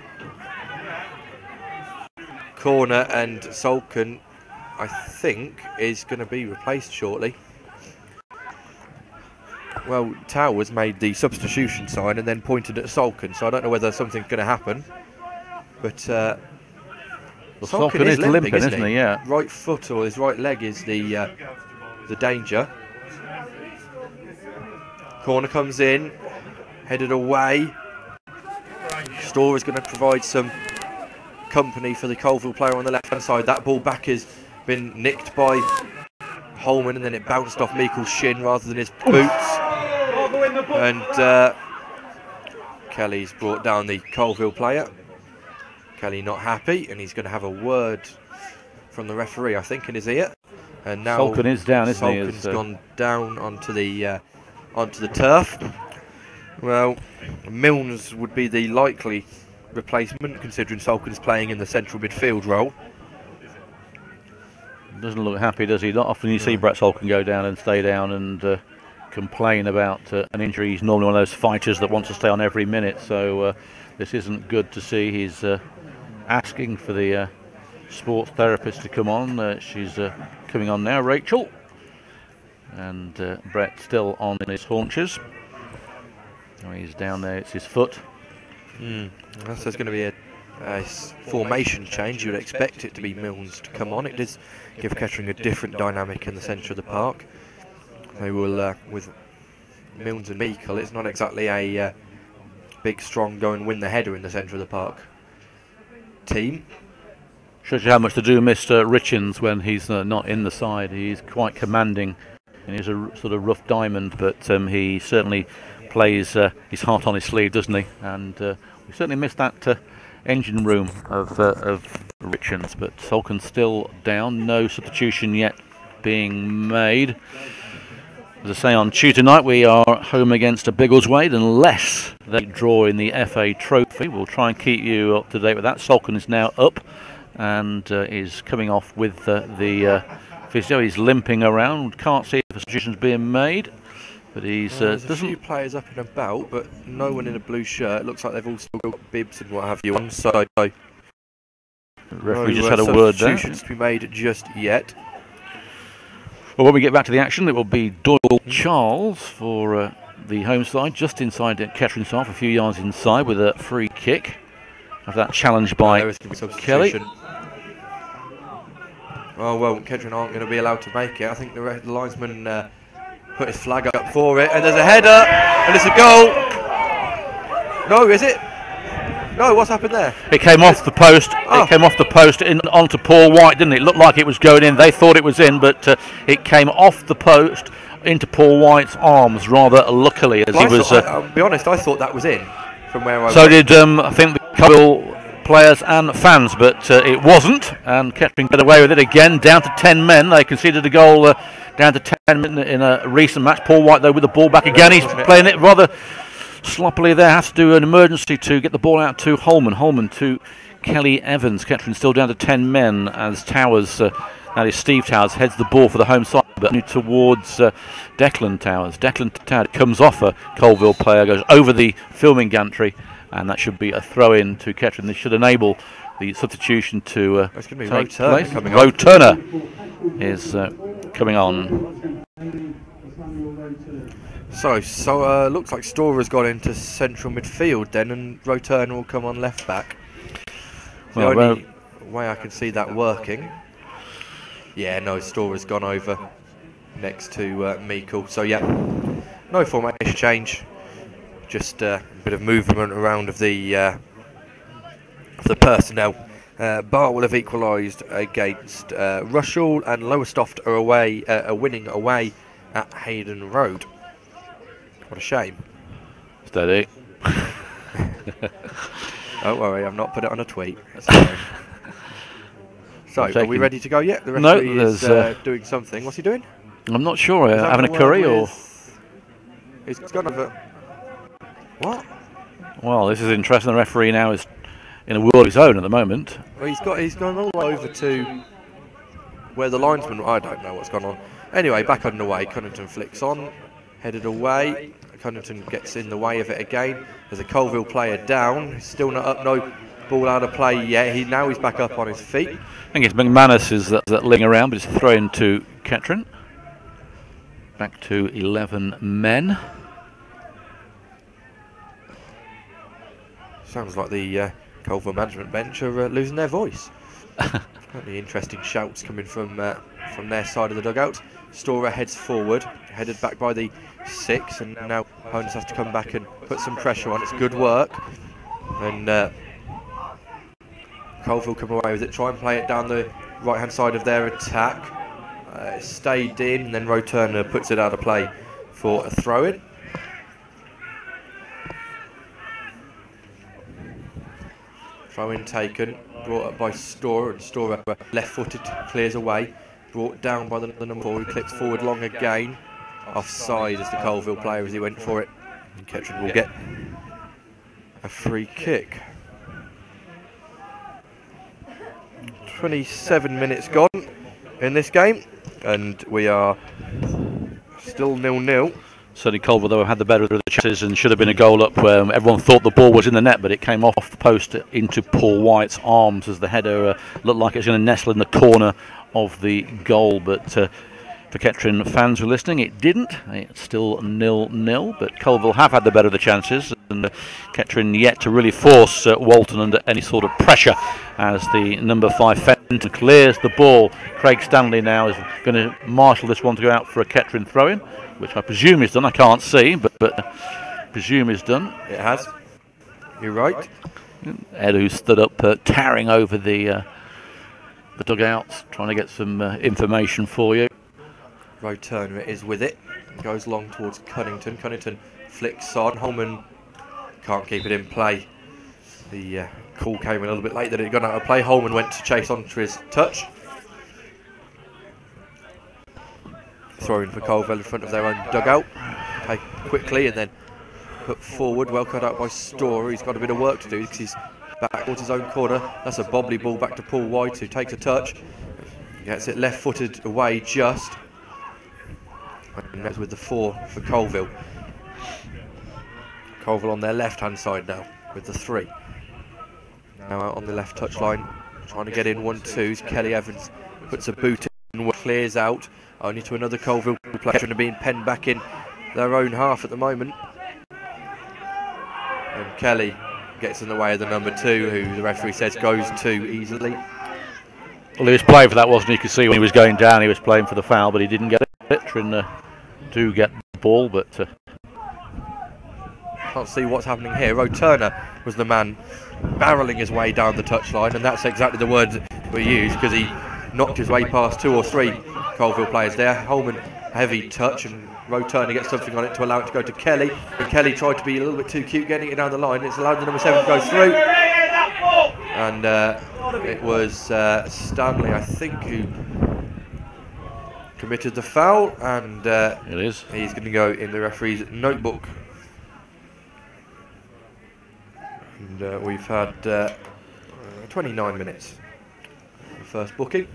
corner, and Solken, I think, is going to be replaced shortly. Well, Towers made the substitution sign and then pointed at Solken, so I don't know whether something's going to happen. But Solken is limping, isn't he? Yeah. Right foot or his right leg is the danger. Corner comes in, headed away. Storr is going to provide some company for the Coalville player on the left-hand side. That ball back has been nicked by Holman, and then it bounced off Meikle's shin rather than his boots. And Kelly's brought down the Coalville player. Kelly not happy, and he's going to have a word from the referee, I think, in his ear. And now Solken is down, isn't he? Solken's gone down onto the turf. Well, Milnes would be the likely replacement, considering Solken's playing in the central midfield role. Doesn't look happy, does he? Not often you see Brett Solken go down and stay down and complain about an injury. He's normally one of those fighters that wants to stay on every minute, so this isn't good to see. He's asking for the sports therapist to come on. She's coming on now, Rachel. And Brett still on his haunches. Oh, he's down there, it's his foot. So there's going to be a formation change. You would expect it to be Milnes to come on. It does give Kettering a different dynamic in the centre of the park. They will, with Milnes and Meikle, it's not exactly a big, strong, go and win the header in the centre of the park team. Shows you how much to do Mr. Richens when he's not in the side. He's quite commanding and he's a sort of rough diamond, but he certainly plays his heart on his sleeve, doesn't he? And we certainly missed that engine room of Richards, but Solken's still down. No substitution yet being made. As I say, on Tuesday night we are home against Biggleswade, unless they draw in the FA Trophy. We'll try and keep you up to date with that. Solken is now up and is coming off with the physio. He's limping around. Can't see if a substitution's being made, but he's there's a few players up and about, but no one in a blue shirt. It looks like they've all still got bibs and what have you on. So the referee just had a word there. Substitutions to be made just yet. Well, when we get back to the action, it will be Doyle Charles for the home side, just inside Kettering's half, a few yards inside, with a free kick. After that challenge by Kelly. Oh well, Kettering aren't going to be allowed to make it. I think the linesman put his flag up for it, and there's a header, and it's a goal. No, is it? No, what's happened there? It came off the post. Oh. It came off the post onto Paul White, didn't it? It looked like it was going in. They thought it was in, but it came off the post into Paul White's arms rather luckily, as well, he was. I'll be honest, I thought that was in from where I. So did I think the Coalville players and fans, but it wasn't, and Kettering get away with it again. Down to 10 men. They conceded a goal down to 10 men in a recent match. Paul White though with the ball back again. He's playing it rather sloppily there. Has to do an emergency to get the ball out to Holman. Holman to Kelly Evans. Kettering still down to 10 men as Towers, that is Steve Towers, heads the ball for the home side, but towards Declan Towers. Declan Towers comes off a Coalville player, goes over the filming gantry, and that should be a throw-in to Kettering. This should enable the substitution to take place. Roe Turner is coming on. So looks like Storer's got into central midfield then, and Roe Turner will come on left back. The only way I can see that working. Yeah, no, Storer's gone over next to Meikle. So yeah, no formation change. Just a bit of movement around of the personnel. Bart will have equalised against Rushall, and Lowestoft are winning away at Hayden Road. What a shame. Steady. Don't worry, I've not put it on a tweet. So, are we ready to go yet? The referee is doing something. What's he doing? I'm not sure. Having a curry or? He's gone over. What? Well, this is interesting. The referee now is in a world of his own at the moment. Well, he's gone all over to where the linesman. I don't know what's gone on. Anyway, back underway. Cunnington flicks on, headed away. Cunnington gets in the way of it again. There's a Coalville player down. He's still not up. No ball out of play yet. Now he's back up on his feet. I think it's McManus is that ling around, but it's thrown to Kettering. Back to 11 men. Sounds like the Coalville management bench are losing their voice. The interesting shouts coming from their side of the dugout. Storer heads forward, headed back by the 6, and now opponents have to come back and put some pressure on. It's good work, and Coalville come away with it. Try and play it down the right hand side of their attack. It stayed in, and then Roe Turner puts it out of play for a throw-in. Throw-in taken, brought up by Storer, and Storer left-footed clears away. Brought down by the number 4, who clips forward long again. Offside as the Coalville player as he went for it. And Kettering will get a free kick. 27 minutes gone in this game, and we are still 0-0. Certainly Coalville, though, had the better of the chances and should have been a goal up where everyone thought the ball was in the net, but it came off the post into Paul White's arms as the header looked like it was going to nestle in the corner of the goal. But for Kettering fans who are listening, it didn't. It's still 0-0, but Coalville have had the better of the chances, and Kettering yet to really force Walton under any sort of pressure as the number 5 Fenton clears the ball. Craig Stanley now is going to marshal this one to go out for a Kettering throw-in, which I presume is done. I can't see, but presume is done. It has. You're right. Ed, who stood up, towering over the dugouts, trying to get some information for you. Roturner is with it. Goes long towards Cunnington. Cunnington flicks on. Holman can't keep it in play. The call came a little bit late that it had gone out of play. Holman went to chase onto his touch. Throwing for Coalville in front of their own dugout. Take quickly and then put forward. Well cut out by Storer. He's got a bit of work to do because he's back towards his own corner. That's a bobbly ball back to Paul White, who takes a touch. Gets it left-footed away just. And that's with the 4 for Coalville. Coalville on their left-hand side now with the 3. Now out on the left touchline, trying to get in 1-2s. Kelly Evans puts a boot in, clears out. Only to another Coalville player trying to be penned back in their own half at the moment. And Kelly gets in the way of the number 2, who the referee says goes too easily. Well, he was playing for that, wasn't he? You could see when he was going down, he was playing for the foul, but he didn't get it. Trin do get the ball, but can't see what's happening here. Roturner was the man barrelling his way down the touchline, and that's exactly the words we used, because he knocked his way past 2 or 3 Coalville players there. Holman, heavy touch, and Roturner gets something on it to allow it to go to Kelly. And Kelly tried to be a little bit too cute getting it down the line. It's allowed the number 7 to go through. And it was Stanley, I think, who committed the foul, and it is. He's going to go in the referee's notebook. And we've had 29 minutes for the first booking.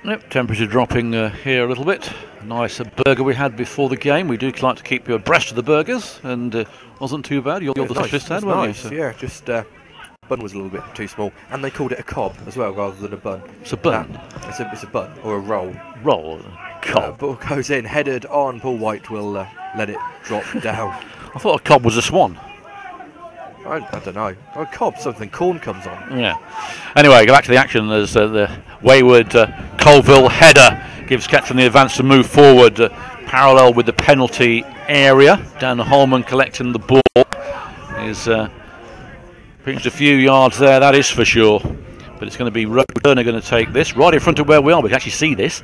Yep, temperature dropping here a little bit. Nice burger we had before the game. We do like to keep you abreast of the burgers, and wasn't too bad. You're the specialist, had, weren't nice. you? So. Yeah, just bun was a little bit too small, and they called it a cob as well rather than a bun. It's a bun. It's a bun or a roll. Roll. Cob. Ball goes in, headed on. Paul White will let it drop down. I thought a cob was a swan. I don't know. A cob, something corn comes on. Yeah. Anyway, go back to the action as the wayward Coalville header gives Kettering the advance to move forward, parallel with the penalty area. Dan Holman collecting the ball. He's pitched a few yards there, that is for sure. But it's going to be Roturner going to take this right in front of where we are. We can actually see this.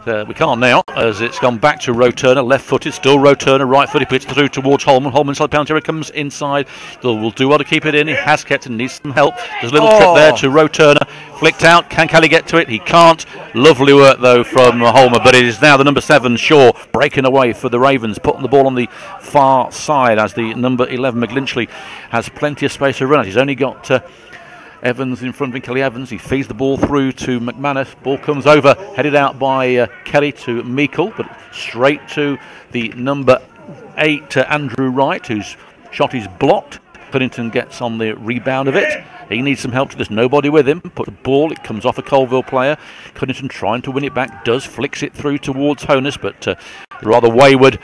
We can't now, as it's gone back to Roturner, left-footed, still Roturner, right-footed, puts it through towards Holman. Holman inside the penalty area, comes inside. Will do well to keep it in. He has kept and needs some help. There's a little trip there to Roturner. Flicked out. Can Kelly get to it? He can't. Lovely work, though, from Holman. But it is now the number 7, Shaw, breaking away for the Ravens, putting the ball on the far side as the number 11, McGlinchley, has plenty of space to run at. He's only got Evans in front of him, Kelly Evans. He feeds the ball through to McManus. Ball comes over, headed out by Kelly to Meikle, but straight to the number 8, Andrew Wright, whose shot is blocked. Cunnington gets on the rebound of it. He needs some help to this. Nobody with him. Put the ball. It comes off a Coalville player. Cunnington trying to win it back. Flicks it through towards Honus, but rather wayward.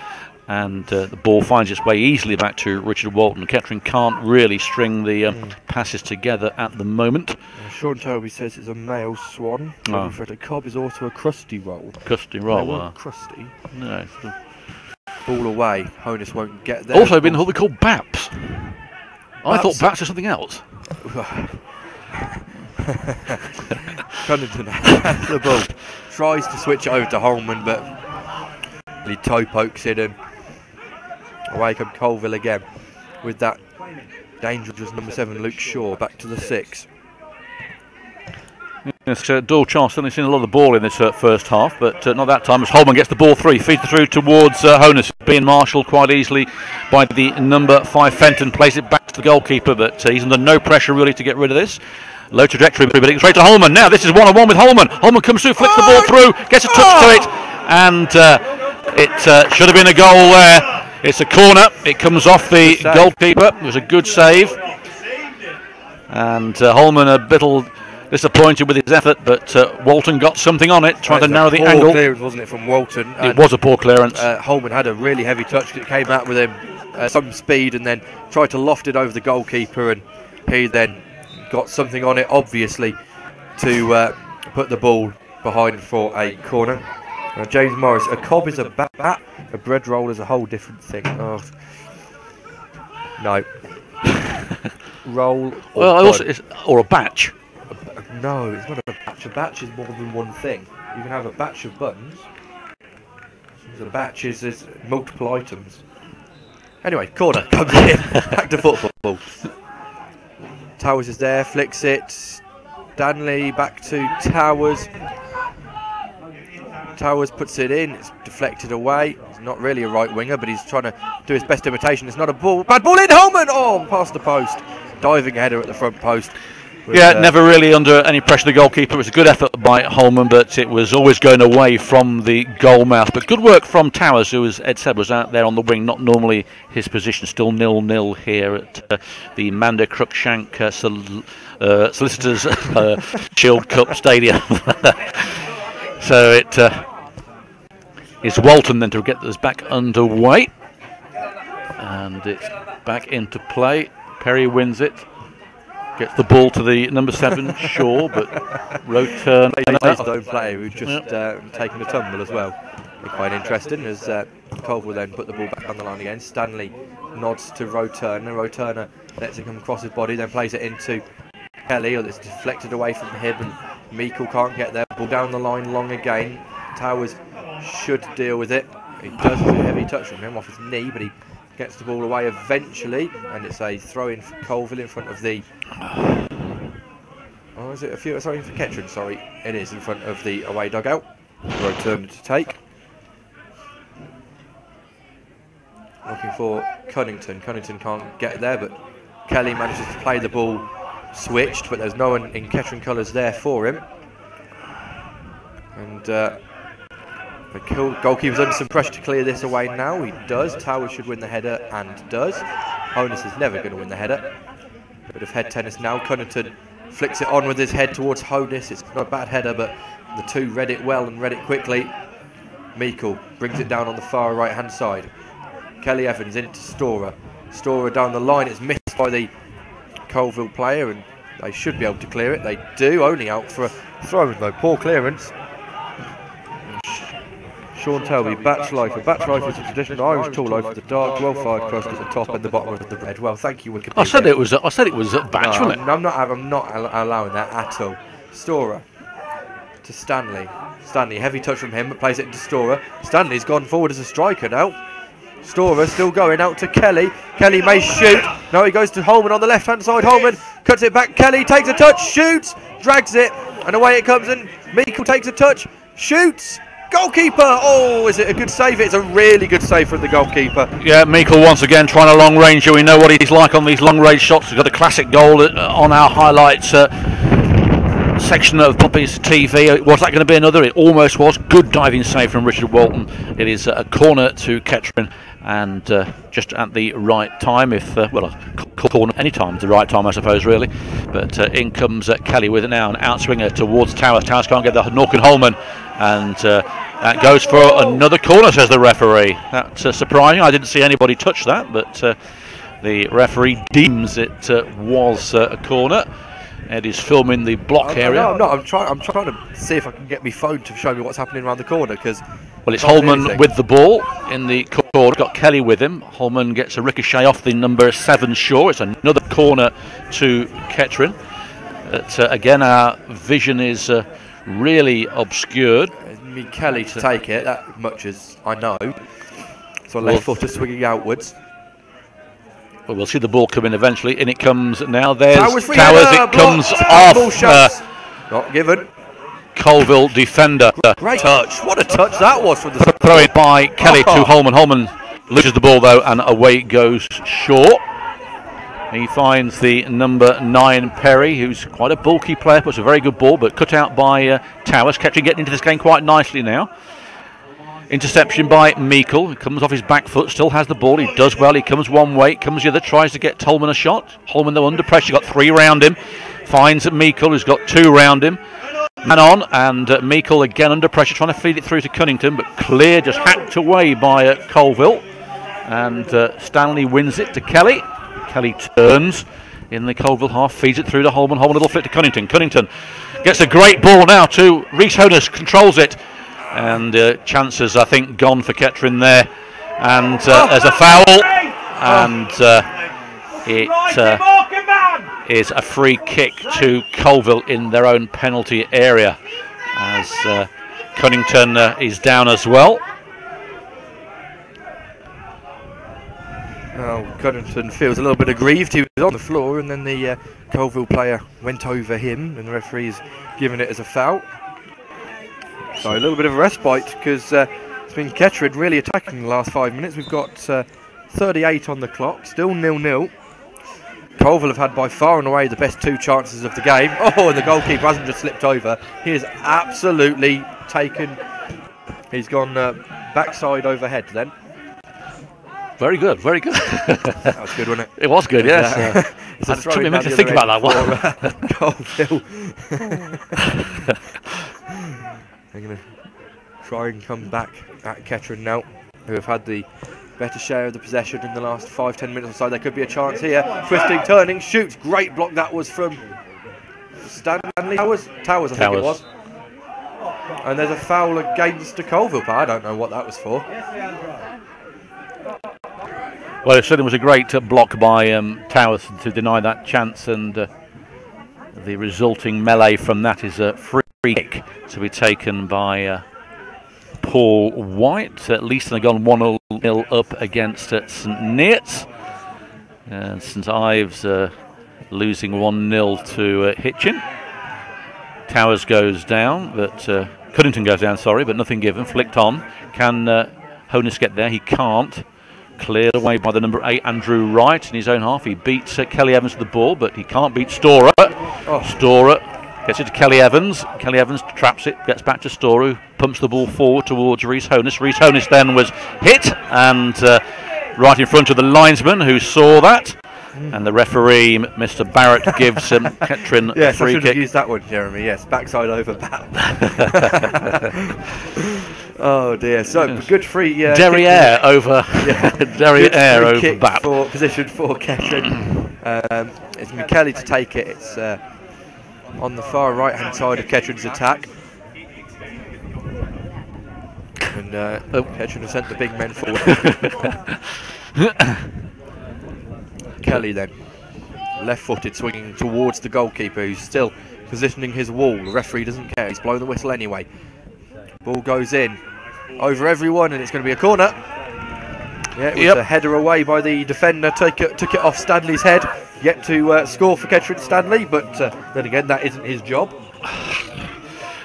And the ball finds its way easily back to Richard Walton. Kettering can't really string the passes together at the moment. Sean Toby says it's a male swan. Fred Cobb is also a crusty roll. Crusty roll. Crusty. No. Ball away. Honus won't get there. Also been what they call Baps. I thought Baps was something else. Cunnington has the ball. Tries to switch it over to Holman, but he toe pokes it and away come Coalville again with that dangerous number 7, Luke Shaw, back to the 6. Yes, Doyle Charles only seen a lot of the ball in this first half, but not that time as Holman gets the ball through, feeds it through towards Honus, being marshalled quite easily by the number 5 Fenton, plays it back to the goalkeeper, but he's under no pressure really to get rid of this. Low trajectory, but it's straight to Holman. Now this is one-on-one with Holman. Holman comes through, flicks the ball through, gets a touch to it, and it should have been a goal there. It's a corner. It comes off the goalkeeper. It was a good save. And Holman a little disappointed with his effort, but Walton got something on it, trying to narrow the angle. Clearance, wasn't it, from Walton? It was a poor clearance. Holman had a really heavy touch. It came out with him some speed and then tried to loft it over the goalkeeper, and he then got something on it, obviously, to put the ball behind for a corner. James Morris, a cob is a bat, a bread roll is a whole different thing. Oh. No. Roll or or a batch. No, it's not a batch. A batch is more than one thing. You can have a batch of buns. So a batch is multiple items. Anyway, corner comes in. Back to football. Towers is there, flicks it. Stanley back to Towers. Towers puts it in. It's deflected away. He's not really a right winger, but he's trying to do his best imitation. It's not a ball. Bad ball in. Holman! Oh, past the post. Diving header at the front post. Yeah, never really under any pressure, the goalkeeper. It was a good effort by Holman, but it was always going away from the goal mouth. But good work from Towers, who, as Ed said, was out there on the wing, not normally his position. Still 0-0 here at the Manda Cruikshank Solicitors Shield Cup Stadium. So it is Walton then to get us back underway. And it's back into play. Perry wins it. Gets the ball to the number 7, Shaw, but Roturn. Don't play, who's just taken a tumble as well. Quite interesting as Coalville then put the ball back on the line again. Stanley nods to Roturner. Roturner lets it come across his body, then plays it into Kelly. It's deflected away from him, and Meikle can't get there. Ball down the line long again. Towers should deal with it. He does a heavy touch from him off his knee, but he gets the ball away eventually, and it's a throw in for Coalville in front of the. Oh, is it a few? Sorry, for Kettering. Sorry, it is in front of the away dugout. Roturn to take. Looking for Cunnington. Cunnington can't get there, but Kelly manages to play the ball switched, but there's no one in Kettering colours there for him. And the goalkeeper's under some pressure to clear this away now. He does. Towers should win the header, and does. Honus is never going to win the header. Bit of head tennis now. Cunnington flicks it on with his head towards Honus. It's not a bad header, but the two read it well and read it quickly. Meikle brings it down on the far right hand side. Kelly Evans into Storer. Storer down the line. It's missed by the Coalville player, and they should be able to clear it. They do, only out for a throw though. Poor clearance. Sean Telby, batch lifer. Batch lifer is a traditional Irish tall loaf with a dark, well-fired crust at the top and the bottom of the bread. Well, thank you, Wikipedia. I said it was a batch, wasn't it? I'm not allowing that at all. Storer to Stanley. Stanley, heavy touch from him, but plays it into Storer. Stanley's gone forward as a striker now. Storer still going out to Kelly. Kelly may shoot. Now he goes to Holman on the left-hand side. Holman cuts it back. Kelly takes a touch, shoots, drags it, and away it comes. And Meikle takes a touch, shoots. Goalkeeper! Oh, is it a good save? It's a really good save from the goalkeeper. Yeah, Meikle once again trying a long range. We know what he's like on these long range shots. He's got a classic goal on our highlights section of Poppy's TV. Was that going to be another? It almost was. Good diving save from Richard Walton. It is a corner to Kettering, and just at the right time. If corner any time at the right time, I suppose, really. But in comes Kelly with it now, an outswinger towards Towers. Towers can't get the Norkin Holman, and that goes for another corner, says the referee. That's surprising. I didn't see anybody touch that, but the referee deems it was a corner. Ed is filming the block area. No, I'm not. I'm trying to see if I can get my phone to show me what's happening around the corner, because. Well, it's Holman with the ball in the corner. Got Kelly with him. Holman gets a ricochet off the number 7 Shaw. It's another corner to Kettering. But again, our vision is really obscured. Kelly to take it, that much as I know. So left foot is swinging outwards. Well, we'll see the ball come in eventually. In it comes now. There's Towers. It comes off. Not given. Coalville defender. Great touch. What a touch that was from the throw it by Kelly to Holman. Holman loses the ball though, and away goes Shaw. He finds the number 9 Perry, who's quite a bulky player, puts a very good ball, but cut out by Towers. Kettering getting into this game quite nicely now. Interception by Meikle. He comes off his back foot, still has the ball. He does well. He comes one way, comes the other, tries to get Holman a shot. Holman, though, under pressure, got 3 round him. Finds Meikle, who's got 2 round him. Man on, and Meikle again under pressure, trying to feed it through to Cunnington, but clear, just hacked away by Coalville. And Stanley wins it to Kelly. Kelly turns in the Coalville half, feeds it through to Holman. Holman, a little flick to Cunnington. Cunnington gets a great ball now to Rhys Honus, controls it. And chances, I think, gone for Kettering there. And there's a foul. And is a free kick to Coalville in their own penalty area, as Cunnington is down as well. Oh, Cunnington feels a little bit aggrieved. He was on the floor, and then the Coalville player went over him, and the referee's given it as a foul. So a little bit of a respite, because it's been Kettering really attacking the last 5 minutes. We've got 38 on the clock, still 0-0. Coalville have had by far and away the best 2 chances of the game. Oh, and the goalkeeper hasn't just slipped over. He is absolutely taken. He's gone backside overhead then. Very good, very good. That was good, wasn't it? It was good, yes. It took me a minute to think about that one. Coalville. They're going to try and come back at Kettering now, who have had the better share of the possession in the last 5-10 minutes or so. There could be a chance here. Twisting, turning, shoots. Great block that was from Stanley. Towers, I think it was. And there's a foul against the Coalville player. I don't know what that was for. Well, it certainly was a great block by Towers to deny that chance, and the resulting melee from that is a free kick to be taken by Paul White. At least they've gone 1-0 up against St Neots. And St Ives losing 1-0 to Hitchin. Towers goes down, but Cunnington goes down, sorry, but nothing given. Flicked on. Can Honus get there? He can't. Cleared away by the number 8, Andrew Wright, in his own half. He beats Kelly Evans to the ball, but he can't beat Storer. Storer gets it to Kelly Evans. Kelly Evans traps it, gets back to Storer, who pumps the ball forward towards Rhys Honus. Rhys Honus then was hit, and right in front of the linesman, who saw that. And the referee, Mr. Barrett, gives Kettering a free kick. Yes, I should have used that one, Jeremy. Yes, backside over bat. Oh dear. So good free. Derriere over. Derriere over kick bat. For position for Kettering. It's Kelly to take it. It's on the far right hand side of Kettering's attack. And Kettering has sent the big men forward. Kelly then, left-footed, swinging towards the goalkeeper, who's still positioning his wall. The referee doesn't care, he's blowing the whistle anyway. Ball goes in, over everyone, and it's going to be a corner. Yeah, it was a header away by the defender, took it off Stanley's head. Yet to score for Kettering Stanley, but then again, that isn't his job.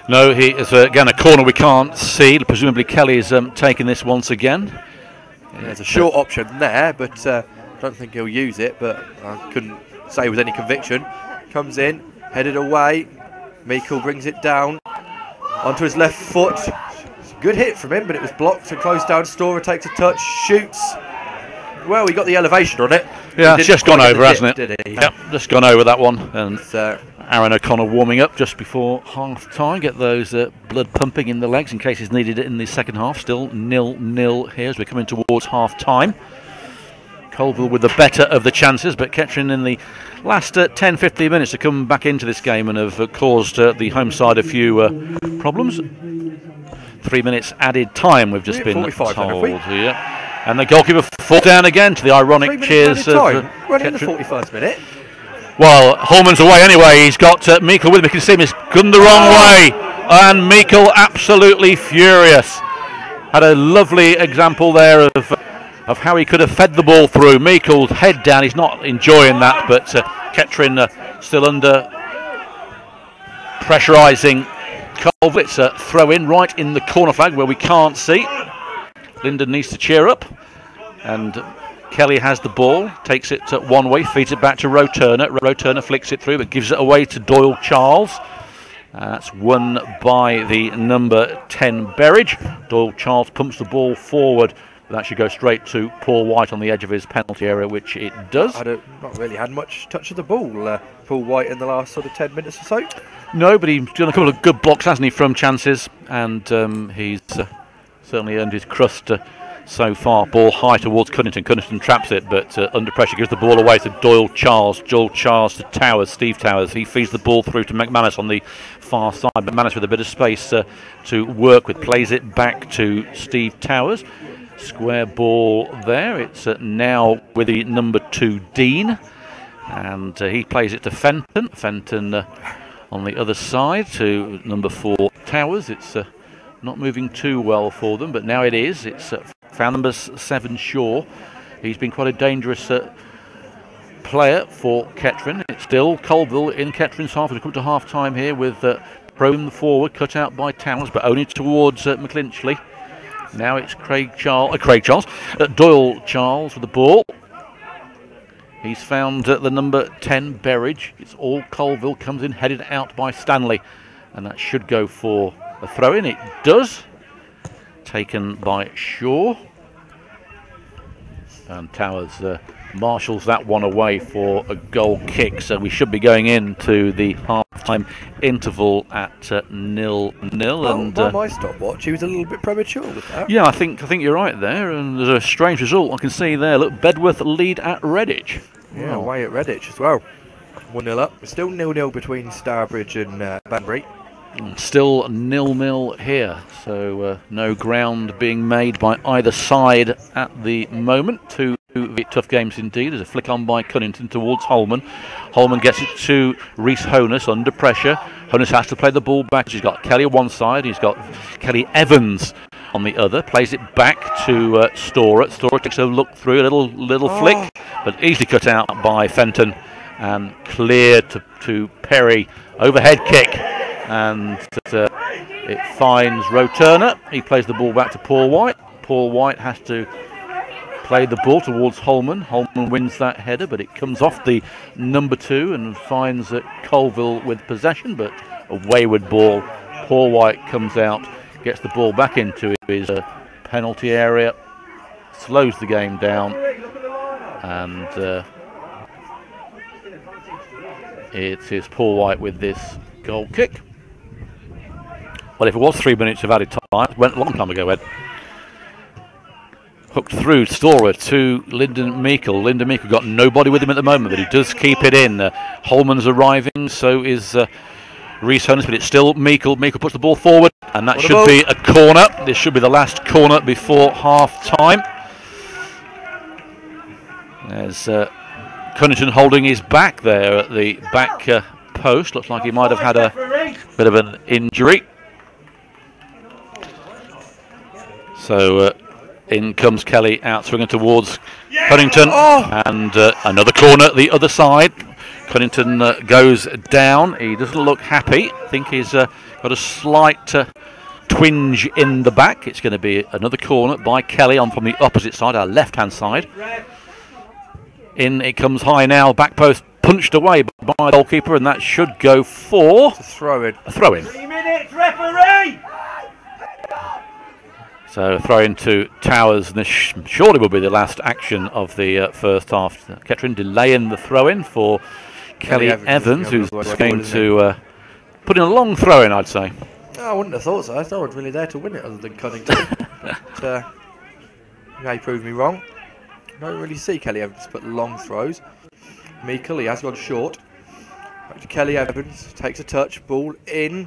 No, he is again a corner we can't see. Presumably Kelly is taking this once again. There's a short option there, but I don't think he'll use it, but I couldn't say with any conviction. Comes in, headed away. Meikle brings it down onto his left foot. It's a good hit from him, but it was blocked and closed down. Storer takes a touch, shoots. Well, he got the elevation on it. Yeah, it's just gone over, hasn't it? Did he? Yep, just gone over that one. And Aaron O'Connor warming up just before half-time. Get those blood pumping in the legs in case he's needed it in the second half. Still 0-0 here as we're coming towards half-time. Coalville with the better of the chances, but Kettering in the last 10-15 minutes to come back into this game and have caused the home side a few problems. 3 minutes added time we've just been told here. And the goalkeeper falls down again to the ironic cheers of Running in the 41st minute. Well, Holman's away anyway. He's got Meikle with him. You can see him. He's gone the wrong way. And Meikle absolutely furious. Had a lovely example there of how he could have fed the ball through. Meikle's head down. He's not enjoying that, but Kettering still under pressurising Coalville. It's a throw in right in the corner flag where we can't see. Lyndon needs to cheer up, and Kelly has the ball, takes it one way, feeds it back to Roe Turner. Roe Turner flicks it through, but gives it away to Doyle Charles. That's won by the number 10 Berridge. Doyle Charles pumps the ball forward. That should go straight to Paul White on the edge of his penalty area, which it does. Not really had much touch of the ball, Paul White, in the last sort of 10 minutes or so. No, but he's done a couple of good blocks, hasn't he, from chances, and he's certainly earned his crust so far. Ball high towards Cunnington. Cunnington traps it, but under pressure gives the ball away to Doyle Charles. Doyle Charles to Towers, Steve Towers. He feeds the ball through to McManus on the far side. McManus with a bit of space to work with. Plays it back to Steve Towers. Square ball there. It's now with the number 2 Dean. And he plays it to Fenton. Fenton on the other side to number 4, Towers. It's not moving too well for them, but now it is. It's found number 7, Shaw. He's been quite a dangerous player for Kettering. It's still Coalville in Kettering's half. We've come to half time here with Prone forward, cut out by Towers, but only towards McClinchley. Now it's Doyle Charles with the ball. He's found the number 10, Berridge. It's all Coalville, comes in, headed out by Stanley. And that should go for a throw-in. It does. Taken by Shaw. And Towers marshals that one away for a goal kick. So we should be going into the half-time interval at 0-0. And by my stopwatch, he was a little bit premature with that. Yeah, I think you're right there. And there's a strange result I can see there. Look, Bedworth lead at Redditch. Yeah, away at Redditch as well. 1-0 up. It's still 0-0 between Starbridge and Banbury. Still 0-0 here, so no ground being made by either side at the moment. Two tough games indeed. There's a flick on by Cunnington towards Holman. Holman gets it to Rhys Honus under pressure. Honus has to play the ball back. He's got Kelly on one side. He's got Kelly Evans on the other. Plays it back to Storer. Storer takes a look through, a little flick, but easily cut out by Fenton and cleared to Perry. Overhead kick. And it finds Roe Turner. He plays the ball back to Paul White. Paul White has to play the ball towards Holman. Holman wins that header, but it comes off the number 2 and finds Coalville with possession, but a wayward ball. Paul White comes out, gets the ball back into his penalty area, slows the game down, and it is Paul White with this goal kick. Well, if it was 3 minutes of added time, it went a long time ago, Ed. Hooked through Storer to Lyndon Meikle. Lyndon Meikle got nobody with him at the moment, but he does keep it in. Holman's arriving, so is Rhys Honus, but it's still Meikle. Meikle puts the ball forward, and that should be a corner. This should be the last corner before half-time. There's Cunnington holding his back there at the back post. Looks like he might have had a bit of an injury. So in comes Kelly, out swinging towards Cunnington, and another corner the other side. Cunnington goes down. He doesn't look happy. I think he's got a slight twinge in the back. It's going to be another corner by Kelly on from the opposite side, our left-hand side. In it comes high now, back post punched away by the goalkeeper, and that should go for a throw-in. A throw-in. 3 minutes, referee! So throw into Towers, and this surely will be the last action of the first half. Kettering delaying the throw-in for Kelly Evans, who's going to put in a long throw-in, I'd say. Oh, I wouldn't have thought so. I thought I was really there to win it other than Cunnington. But he proved me wrong. I don't really see Kelly Evans put long throws. Meikle, he has gone short. Back to Kelly Evans, takes a touch, ball in.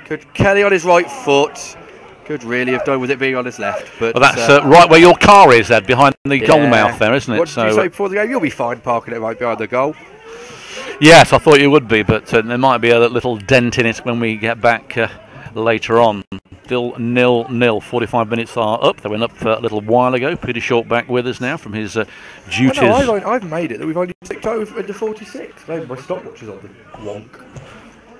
Could Kelly on his right foot. Could really have done with it being on his left. But well, that's right where your car is, Ed, behind the goal mouth there, isn't it? What did you say before the game? You'll be fine parking it right behind the goal. Yes, I thought you would be, but there might be a little dent in it when we get back later on. Still 0-0. 45 minutes are up. They went up a little while ago. Peter Short back with us now from his duties. Oh, no, I've made it that we've only ticked over into 46. Maybe my stopwatch is on the wonk.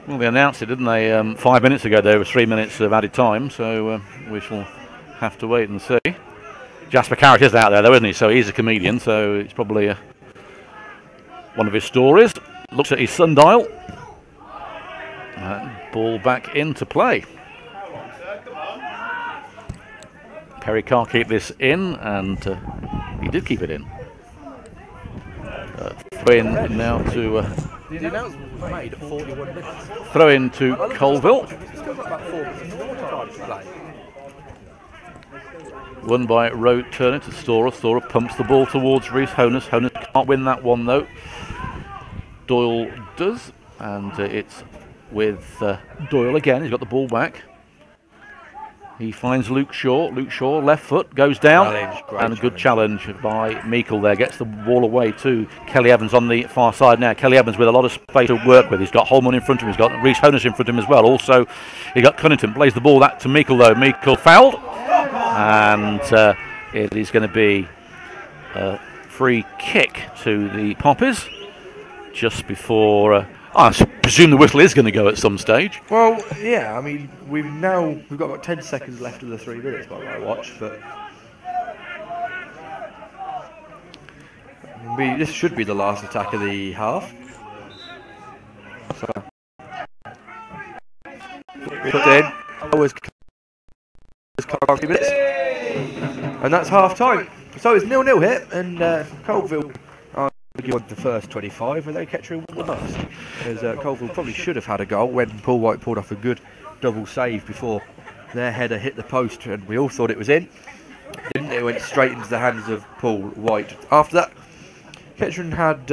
Well, they announced it, didn't they? 5 minutes ago there was 3 minutes of added time, so we shall have to wait and see. Jasper Carrott is out there, though, isn't he? So he's a comedian, so it's probably one of his stories. Looks at his sundial. Ball back into play. Perry can't keep this in, and he did keep it in. Throw in now to... The announcement was made at 41 minutes. Throw in to Coalville. Won by Roe Turner to Storer. Storer pumps the ball towards Rhys Honus. Honus can't win that one though. Doyle does, and it's with Doyle again. He's got the ball back. He finds Luke Shaw. Luke Shaw, left foot, goes down. Challenge, great And a good challenge by Meikle there. Gets the ball away to Kelly Evans on the far side now. Kelly Evans with a lot of space to work with. He's got Holman in front of him. He's got Rhys Honus in front of him as well. Also, he got Cunnington. Plays the ball that to Meikle though. Meikle fouled. And it is going to be a free kick to the Poppies just before... I presume the whistle is going to go at some stage. Well, yeah, I mean, we've got about 10 seconds left of the 3 minutes by my watch, but this should be the last attack of the half. So, put in, always 20 minutes, and that's half time. So it's 0-0 here, and Coalville won the first 25, and then Kettering won the last. As Coalville probably should have had a goal when Paul White pulled off a good double save before their header hit the post, and we all thought it was in. Didn't it? It went straight into the hands of Paul White. After that, Kettering had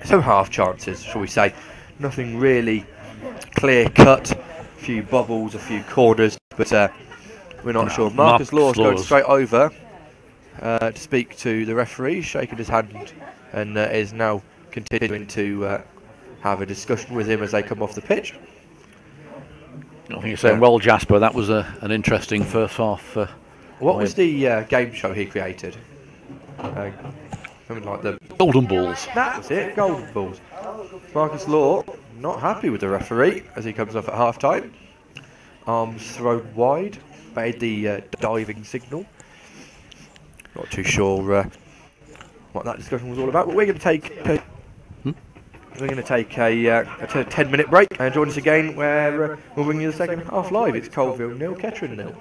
some half chances, shall we say. Nothing really clear cut. A few bubbles, a few corners, but we're not sure. Marcus Law's going straight over to speak to the referee, shaking his hand, and is now continuing to have a discussion with him as they come off the pitch. I think you're saying, well, Jasper, that was an interesting first half. What was the game show he created? Something like the Golden Balls. That was it, Golden Balls. Marcus Law not happy with the referee as he comes off at half time. Arms thrown wide, made the diving signal. Not too sure what that discussion was all about, but we're going to take a 10-minute break and join us again where we'll bring you the second half live. It's Coalville 0, Kettering 0.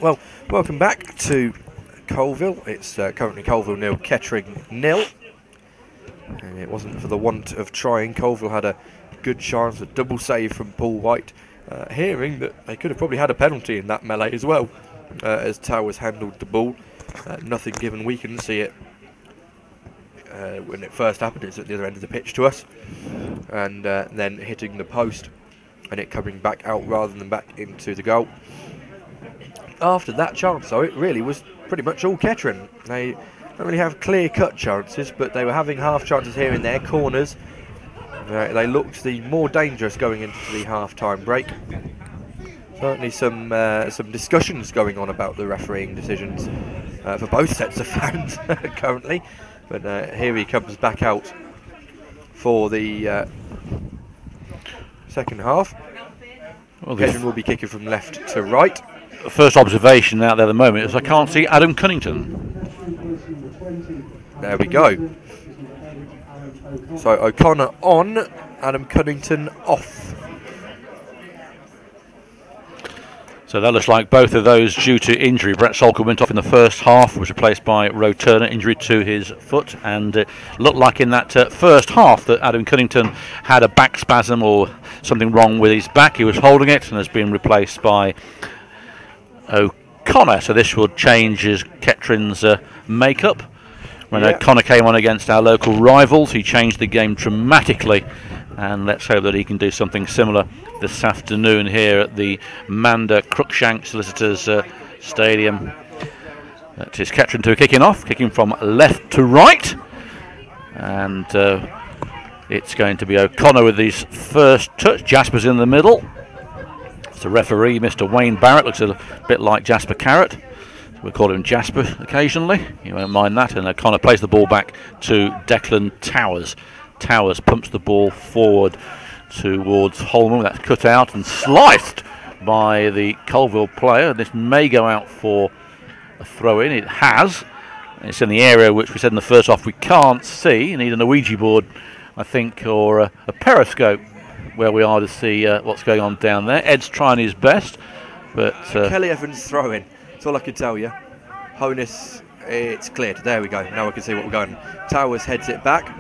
Well, welcome back to Coalville. It's currently Coalville 0, Kettering 0. And it wasn't for the want of trying. Coalville had a good chance, a double save from Paul White, hearing that they could have probably had a penalty in that melee as well, as Towers handled the ball. Nothing given, we couldn't see it when it first happened. It's at the other end of the pitch to us, and then hitting the post and it coming back out rather than back into the goal. After that chance, though, it really was pretty much all Kettering. They don't really have clear-cut chances, but they were having half chances here and there, corners. They looked the more dangerous going into the half-time break. Certainly some discussions going on about the refereeing decisions for both sets of fans currently. But here he comes back out for the second half. Well, Kettering will be kicking from left to right. The first observation out there at the moment is I can't see Adam Cunnington. There we go. So O'Connor on, Adam Cunnington off. So that looks like both of those due to injury. Brett Solker went off in the first half, was replaced by Roe Turner, injury to his foot, and it looked like in that first half that Adam Cunnington had a back spasm or something wrong with his back. He was holding it and has been replaced by O'Connor. So this will change his Kettering's makeup. When O'Connor came on against our local rivals, he changed the game dramatically, and let's hope that he can do something similar this afternoon here at the Manda Cruikshank Solicitors Stadium. That is Kettering 2 kicking off, kicking from left to right, and it's going to be O'Connor with his first touch. Jasper's in the middle. It's the referee, Mr. Wayne Barrett, looks a bit like Jasper Carrott. We call him Jasper occasionally, you won't mind that, and O'Connor plays the ball back to Declan Towers. Towers pumps the ball forward towards Holman. That's cut out and sliced by the Coalville player. This may go out for a throw-in. It has. It's in the area which we said in the first half we can't see. You need an Ouija board, I think, or a periscope where we are to see what's going on down there. Ed's trying his best, but Kelly Evans throw-in. That's all I can tell you. Honus, it's cleared. There we go. Now I can see what we're going. Towers heads it back.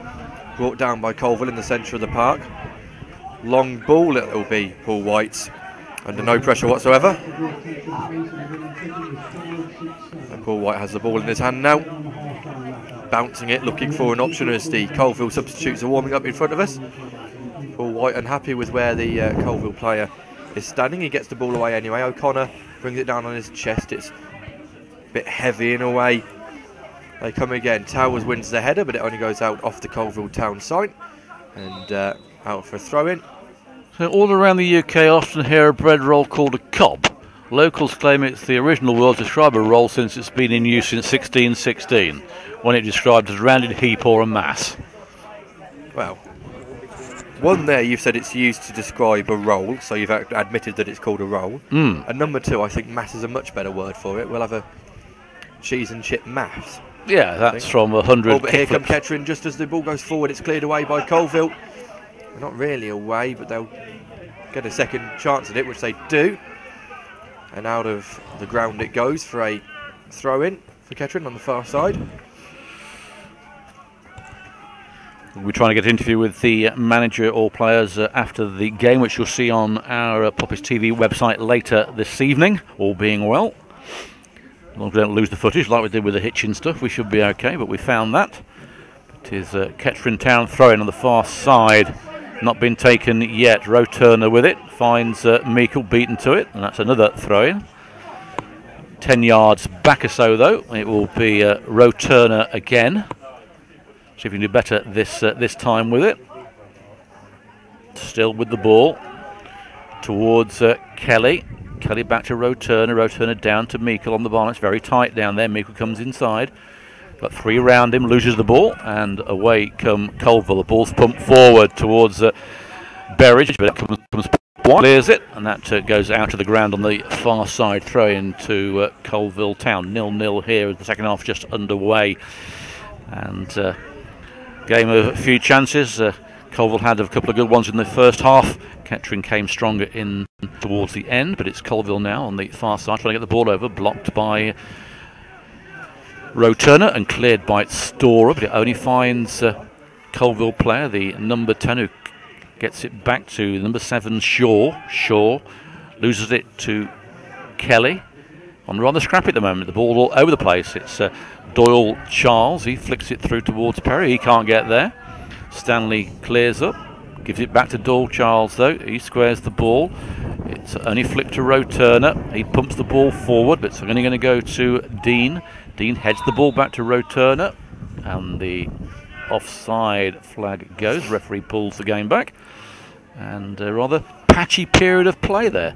Brought down by Coalville in the centre of the park. Long ball, it will be Paul White's. Under no pressure whatsoever. And Paul White has the ball in his hand now. Bouncing it, looking for an option as the Coalville substitutes are warming up in front of us. Paul White unhappy with where the Coalville player is standing. He gets the ball away anyway. O'Connor brings it down on his chest. It's a bit heavy in a way. They come again. Towers wins the header, but it only goes out off the Coalville town side and out for a throw-in. So all around the UK, I often hear a bread roll called a cob. Locals claim it's the original word to describe a roll since it's been in use since 1616, when it described as a rounded heap or a mass. Well, one there, you've said it's used to describe a roll, so you've admitted that it's called a roll. And number two, I think mass is a much better word for it. We'll have a cheese and chip mass. Yeah, that's from 100. Oh, but here come Kettering just as the ball goes forward. It's cleared away by Coalville. Not really away, but they'll get a second chance at it, which they do. And out of the ground it goes for a throw-in for Kettering on the far side. We're trying to get an interview with the manager or players after the game, which you'll see on our Poppies TV website later this evening, all being well. As long as we don't lose the footage like we did with the Hitchin stuff, we should be okay, but we found that. It is Kettering Town throw-in on the far side. Not been taken yet. Roe Turner with it. Finds Meikle beaten to it, and that's another throw-in. 10 yards back or so, though. It will be Roe Turner again. See if we can do better this time with it. Still with the ball towards Kelly. Kelly back to Roe Turner. Roe Turner down to Meikle on the bar. It's very tight down there. Meikle comes inside. Got three around him, loses the ball, and away come Coalville. The ball's pumped forward towards Berridge, but it comes clears it, and that goes out to the ground on the far side, throw-in to Coalville Town. 0-0 here as the second half just underway. And game of a few chances. Coalville had a couple of good ones in the first half. Kettering came stronger in towards the end, but it's Coalville now on the far side trying to get the ball over, blocked by Roe Turner and cleared by Storer, but it only finds Coalville player, the number 10, who gets it back to number 7, Shaw. Shaw loses it to Kelly. On rather scrappy at the moment, the ball all over the place. It's Doyle Charles, he flicks it through towards Perry, he can't get there. Stanley clears up, gives it back to Doyle Charles though, he squares the ball. It's only flicked to Roe Turner, he pumps the ball forward, but it's only going to go to Dean. Dean heads the ball back to Roe Turner, and the offside flag goes. Referee pulls the game back, and a rather patchy period of play there.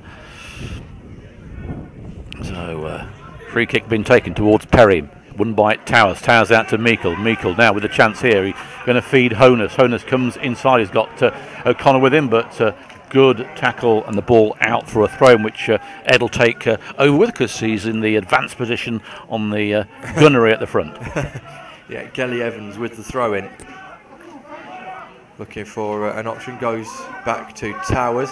So free kick being taken towards Perry, won by Towers. Towers out to Meikle. Meikle now with a chance here. He's going to feed Honus. Honus comes inside. He's got O'Connor with him, but good tackle and the ball out for a throw in, which Ed will take over with because he's in the advanced position on the gunnery at the front. Yeah, Kelly Evans with the throw in. Looking for an option, goes back to Towers.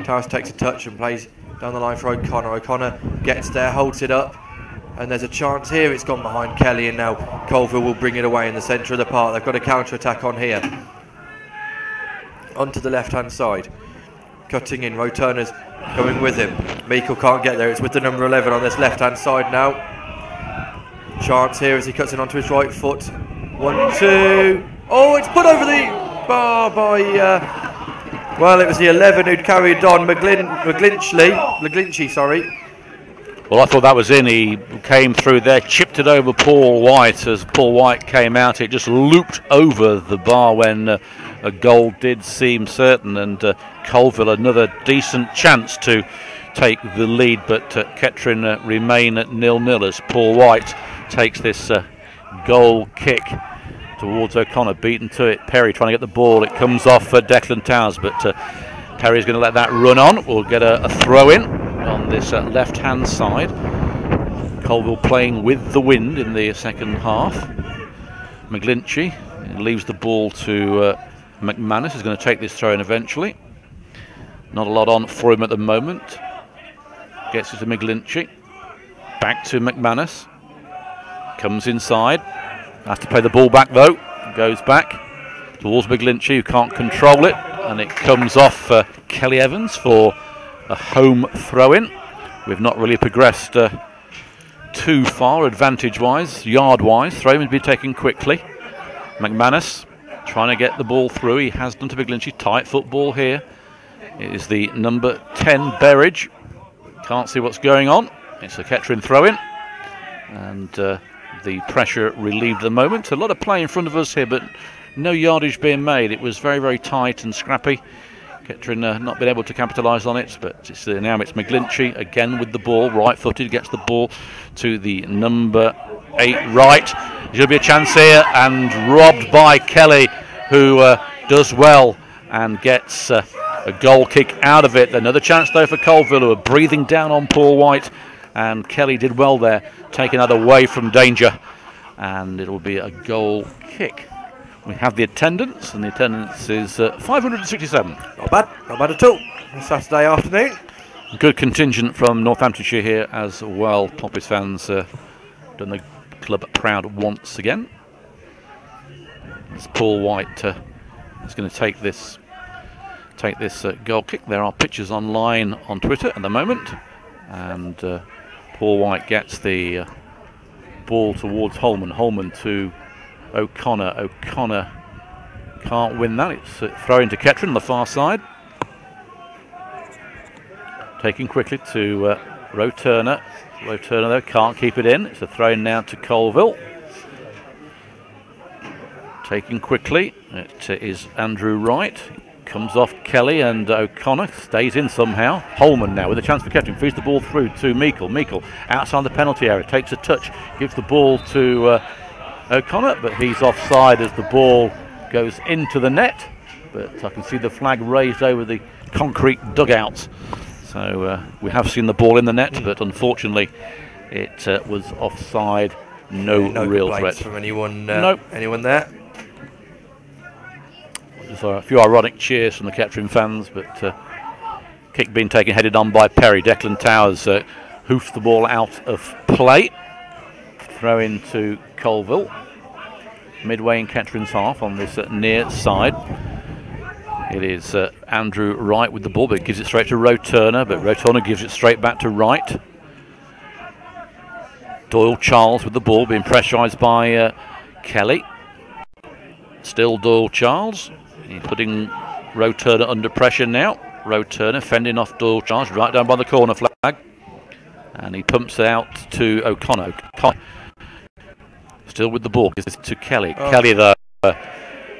Towers takes a touch and plays down the line for O'Connor. O'Connor gets there, holds it up, and there's a chance here. It's gone behind Kelly, and now Coalville will bring it away in the centre of the park. They've got a counter-attack on here. Onto the left-hand side. Cutting in, Roe Turner's coming with him. Meikle can't get there, it's with the number 11 on this left-hand side now. Chance here as he cuts in onto his right foot. 1, 2. Oh, it's put over the bar by, well, it was the 11 who'd carried on, McGlinchey, sorry. Well, I thought that was in. He came through there, chipped it over Paul White. As Paul White came out, it just looped over the bar when a goal did seem certain. And Coalville, another decent chance to take the lead, but Kettering remain at 0-0 as Paul White takes this goal kick towards O'Connor, beaten to it. Perry trying to get the ball. It comes off for Declan Towers, but Perry's going to let that run on. We'll get a throw in on this left-hand side. Coalville playing with the wind in the second half. McGlinchey leaves the ball to McManus, who's going to take this throw in eventually. Not a lot on for him at the moment. Gets it to McGlinchey. Back to McManus. Comes inside. Has to play the ball back though. Goes back towards McGlinchey, who can't control it. And it comes off Kelly Evans for a home throw-in. We've not really progressed too far advantage-wise, yard-wise. Throw-in has been taken quickly. McManus trying to get the ball through. He has done to McGlinchey. Tight football here. It is the number 10 Berridge. Can't see what's going on. It's a Kettering throw-in. And the pressure relieved at the moment. A lot of play in front of us here, but no yardage being made. It was very, very tight and scrappy. Kettering not been able to capitalise on it, but now it's McGlinchey again with the ball, right-footed, gets the ball to the number 8 right. There's going to be a chance here, and robbed by Kelly, who does well and gets a goal kick out of it. Another chance though for Coalville, who are breathing down on Paul White, and Kelly did well there, taking that away from danger, and it'll be a goal kick. We have the attendance, and the attendance is 567. Not bad at all. On Saturday afternoon. Good contingent from Northamptonshire here as well. Poppies fans done the club proud once again. As Paul White is going to take this goal kick. There are pictures online on Twitter at the moment, and Paul White gets the ball towards Holman. Holman to O'Connor. O'Connor can't win that. It's a throw into Kettering on the far side. Taking quickly to Roe Turner. Roe Turner though can't keep it in. It's a throw in now to Coalville. Taking quickly. It is Andrew Wright. Comes off Kelly, and O'Connor stays in somehow. Holman now with a chance for Kettering. Feeds the ball through to Meikle. Meikle outside the penalty area. Takes a touch. Gives the ball to O'Connor, but he's offside as the ball goes into the net. But I can see the flag raised over the concrete dugouts. So we have seen the ball in the net, but unfortunately it was offside. No real threat from anyone. Nope. Anyone there? There's a few ironic cheers from the Kettering fans, but kick being taken, headed on by Perry. Declan Towers hoofs the ball out of play. Throw into Coalville. Midway in Kettering's half on this near side. It is Andrew Wright with the ball, but gives it straight to Roturner, but Roturner gives it straight back to Wright. Doyle Charles with the ball, being pressurised by Kelly. Still Doyle Charles. He's putting Roturner under pressure now. Roturner fending off Doyle Charles right down by the corner flag. And he pumps it out to O'Connor. Still with the ball, gives it to Kelly. Oh. Kelly, though,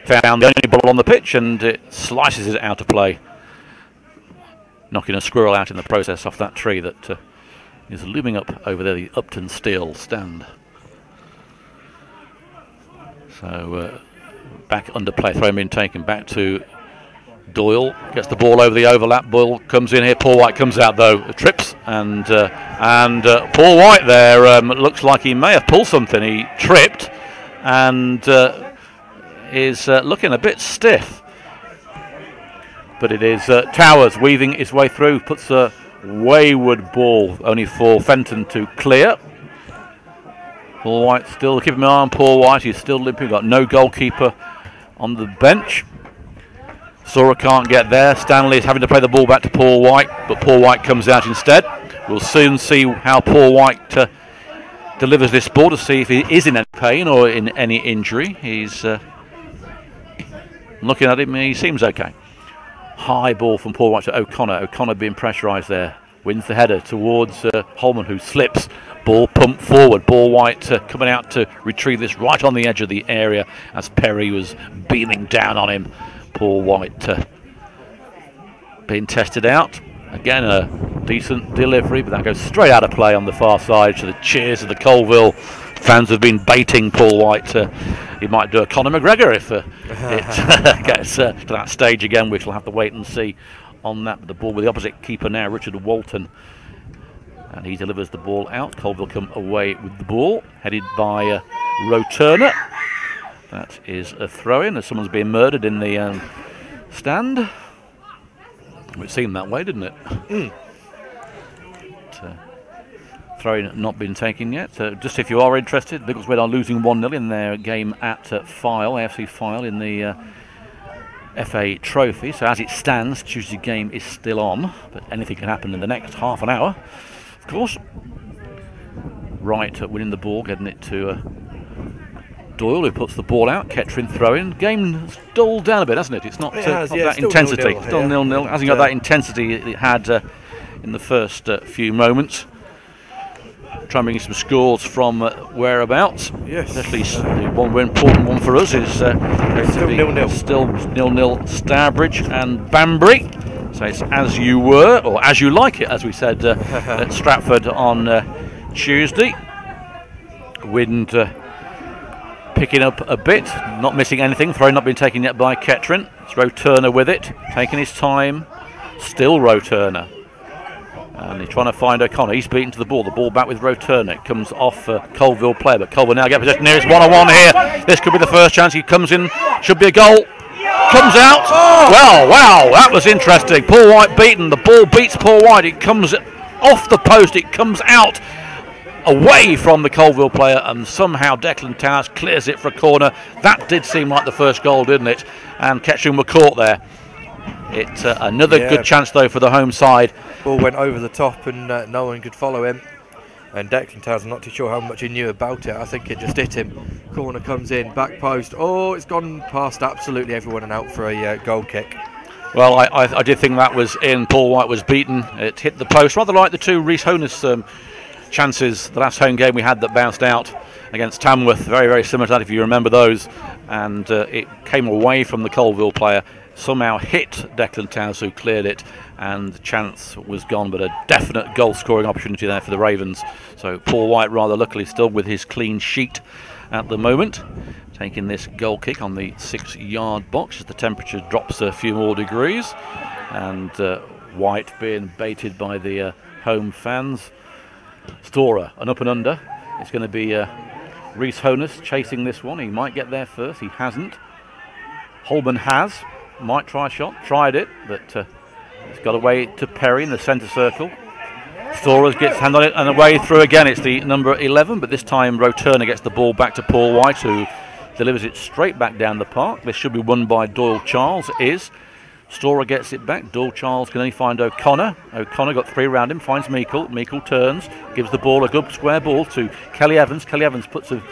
found the only ball on the pitch and it slices it out of play. Knocking a squirrel out in the process off that tree that is looming up over there, the Upton Steel stand. So back under play, throw being taken back to Doyle. Gets the ball over the overlap. Doyle comes in here. Paul White comes out though, trips, and Paul White there looks like he may have pulled something. He tripped and is looking a bit stiff. But it is Towers weaving his way through, puts a wayward ball only for Fenton to clear. Paul White still keeping an eye on Paul White. He's still limping. Got no goalkeeper on the bench. Sora can't get there. Stanley is having to play the ball back to Paul White, but Paul White comes out instead. We'll soon see how Paul White delivers this ball to see if he is in any pain or in any injury. He's looking at him, he seems okay. High ball from Paul White to O'Connor. O'Connor being pressurised there. Wins the header towards Holman, who slips. Ball pumped forward. Paul White coming out to retrieve this right on the edge of the area as Perry was beaming down on him. Paul White being tested out. Again, a decent delivery, but that goes straight out of play on the far side. So the cheers of the Coalville fans have been baiting Paul White. He might do a Conor McGregor if it gets to that stage again. We shall have to wait and see on that. But the ball with the opposite keeper now, Richard Walton. And he delivers the ball out. Coalville come away with the ball, headed by Roturner. That is a throw-in as someone's being murdered in the stand. It seemed that way, didn't it? Throw-in not been taken yet. Just if you are interested, Biggleswade are losing 1-0 in their game at Fyle, AFC Fyle, in the FA Trophy. So as it stands, Tuesday game is still on, but anything can happen in the next half an hour, of course. Wright winning the ball, getting it to Doyle, who puts the ball out. Kettering throw-in. Game's dulled down a bit, hasn't it? It's not, not that intensity. Still 0-0. Hasn't got that intensity it had in the first few moments. Try and bring some scores from whereabouts. Yes. Especially the one important one for us is still 0-0. Still 0-0 Starbridge and Banbury. So it's as you were, or as you like it, as we said at Stratford on Tuesday. Wind picking up a bit, not missing anything. Throw not being taken yet by Kettering. It's Roturner with it, taking his time. Still Roturner. And he's trying to find O'Connor. He's beaten to the ball back with Roturner. It comes off Coalville player, but Coalville now get possession. Here it's one-on-one here. This could be the first chance. He comes in, should be a goal. Comes out. Well, wow, that was interesting. Paul White beaten. The ball beats Paul White. It comes off the post. It comes out away from the Coalville player, and somehow Declan Towers clears it for a corner. That did seem like the first goal, didn't it? And Kettering were caught there. It's another good chance though for the home side. Ball went over the top and no one could follow him. And Declan Towers, I'm not too sure how much he knew about it. I think it just hit him. Corner comes in, back post. Oh, it's gone past absolutely everyone and out for a goal kick. Well, I did think that was in. Paul White was beaten. It hit the post, rather like the two Rhys Honus chances, the last home game we had that bounced out against Tamworth. Very, very similar to that, if you remember those. And it came away from the Coalville player, somehow hit Declan Towers, who cleared it, and the chance was gone, but a definite goal scoring opportunity there for the Ravens. So Paul White rather luckily still with his clean sheet at the moment, taking this goal kick on the 6-yard box as the temperature drops a few more degrees, and White being baited by the home fans. Storer, an up and under. It's going to be Rhys Honus chasing this one. He might get there first. He hasn't. Holman has. might try a shot, tried it, but it's got away to Perry in the centre circle. Thorers gets hand on it and away through again. It's the number 11, but this time Roturner gets the ball back to Paul White, who delivers it straight back down the park. This should be won by Doyle Charles. It is. Storer gets it back. Doyle Charles can only find O'Connor. O'Connor got 3 around him, finds Meikle. Meikle turns, gives the ball, a good square ball to Kelly Evans. Kelly Evans puts a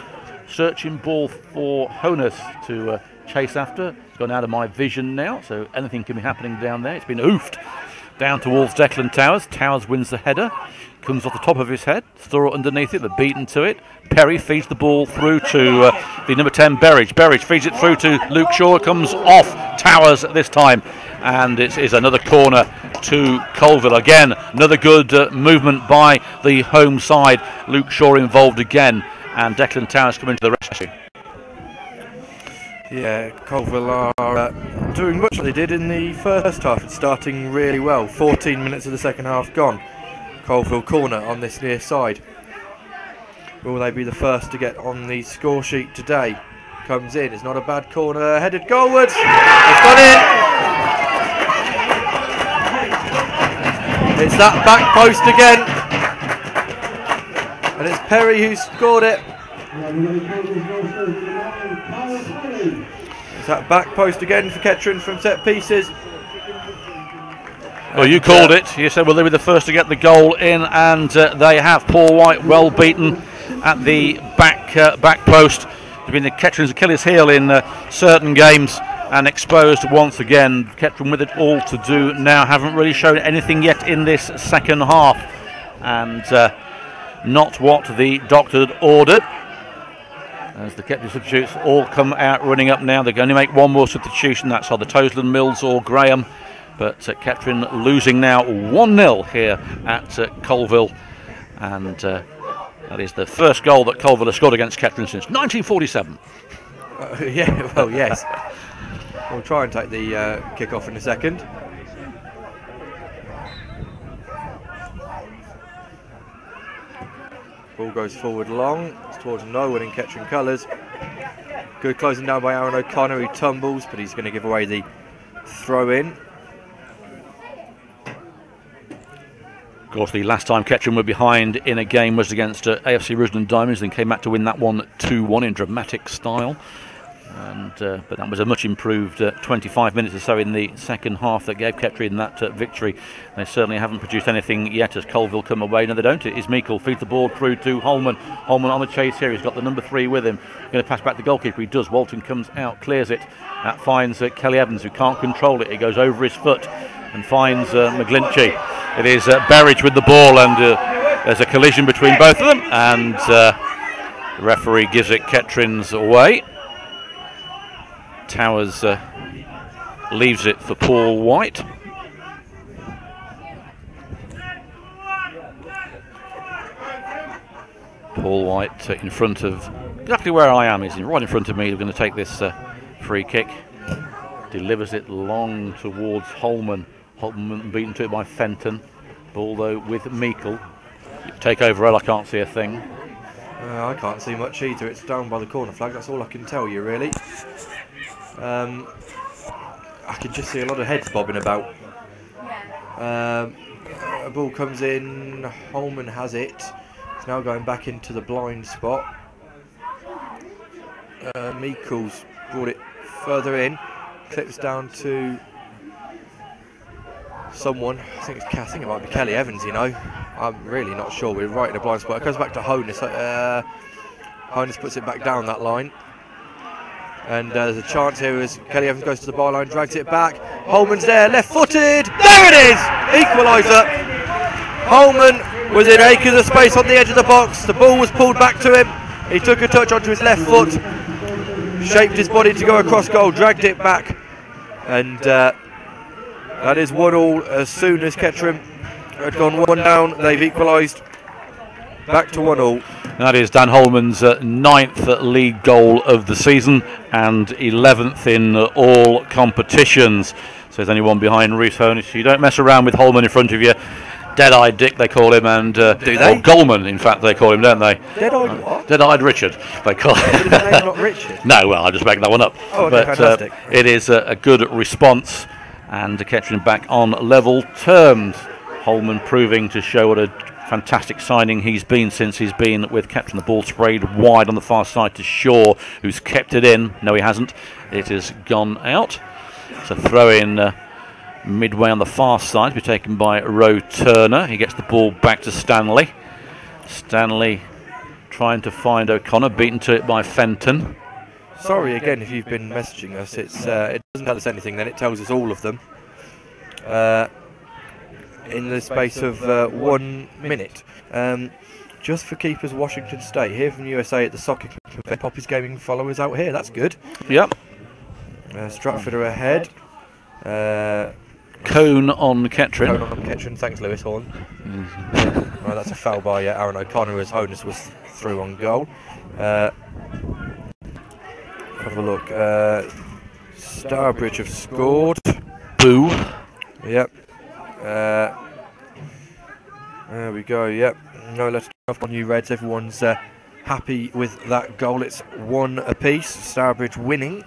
searching ball for Honus to chase after. It's gone out of my vision now, so anything can be happening down there. It's been oofed down towards Declan Towers. Towers wins the header, comes off the top of his head. Storer underneath it, but beaten to it. Perry feeds the ball through to the number 10, Berridge. Berridge feeds it through to Luke Shaw. It comes off Towers this time, and it is another corner to Coalville. Again, another good movement by the home side. Luke Shaw involved again, and Declan Towers coming to the rescue. Yeah, Coalville are doing much what they did in the first half. It's starting really well. 14 minutes of the second half gone. Coalville corner on this near side. Will they be the first to get on the score sheet today? Comes in, it's not a bad corner, headed goalwards. It's gone in. It's that back post again. And it's Perry who scored it. It's that back post again for Kettering from set pieces. Well, you called it. You said, well, they were the first to get the goal in, and they have. Paul White well beaten at the back post. It's been the Kettering's Achilles heel in certain games, and exposed once again. Kettering with it all to do now. Haven't really shown anything yet in this second half, and not what the doctor had ordered. As the Kettering substitutes all come out running up now. They're going to make one more substitution. That's either Toseland, Mills or Graham. But Kettering losing now 1-0 here at Coalville. And that is the first goal that Coalville has scored against Kettering since 1947. Yeah, well, yes. We'll try and take the kick-off in a second. Ball goes forward long. It's towards no one in Kettering colours. Good closing down by Aaron O'Connor. He tumbles, but he's going to give away the throw-in. Of course, the last time Kettering were behind in a game was against AFC Risdon Diamonds, then came back to win that one 2-1 in dramatic style. And but that was a much improved 25 minutes or so in the second half that gave Kettering that victory. They certainly haven't produced anything yet as Coalville come away. No, they don't. It is Meikle feeds the ball through to Holman. Holman on the chase here. He's got the number 3 with him. Going to pass back the goalkeeper. He does. Walton comes out, clears it. That finds Kelly Evans, who can't control it. He goes over his foot and finds McGlinchey. It is Berridge with the ball, and there's a collision between both of them, and the referee gives it Kettering's away. Towers leaves it for Paul White. Paul White in front of exactly where I am. He's right in front of me. We're going to take this free kick. Delivers it long towards Holman. Holman beaten to it by Fenton. Ball though with Meikle. Take over L, I can't see a thing. I can't see much either. It's down by the corner flag. That's all I can tell you, really. I can just see a lot of heads bobbing about. A ball comes in. Holman has it. It's now going back into the blind spot. Meikle's brought it further in. Clips down to someone. I think it might be Kelly Evans, you know. I'm really not sure. We're right in the blind spot. It goes back to Honus. Honus puts it back down that line. And there's a chance here as Kelly Evans goes to the byline, drags it back. Holman's there, left-footed. There it is! Equaliser. Holman was in acres of space on the edge of the box. The ball was pulled back to him. He took a touch onto his left foot, shaped his body to go across goal, dragged it back. And that is 1-1 as soon as Kettering had gone 1 down. They've equalised. Back to 1-1. That is Dan Holman's 9th league goal of the season and 11th in all competitions. So there's only one behind Reese Honus. You don't mess around with Holman in front of you. Dead-eyed Dick, they call him, and Do they? or Goldman, in fact, they call him, don't they? Dead-eyed what? Dead-eyed Richard, they call him. His name's not Richard. No, well, I'll just make that one up. Oh, okay, but fantastic. it is a good response, and Kettering back on level terms. Holman proving to show what a fantastic signing he's been since he's been with Kettering. The ball sprayed wide on the far side to Shaw, who's kept it in. No, he hasn't. It has gone out. It's a throw in midway on the far side to be taken by Roe Turner. He gets the ball back to Stanley. Stanley trying to find O'Connor, beaten to it by Fenton. Sorry again if you've been messaging us. It doesn't tell us anything, then it tells us all of them. In the space of 1 minute. Just for keepers Washington State, here from USA at the soccer club. Poppy's gaming followers out here, that's good. Yep. Stratford are ahead. Cone on Kettering. Cone on Kettering, thanks Lewis Horn. Right, that's a foul by Aaron O'Connor as Honus was through on goal. Have a look. Starbridge have scored. Boo. Yep. There we go, yep. No, let's off on you Reds. Everyone's happy with that goal. It's 1 apiece. Starbridge winning.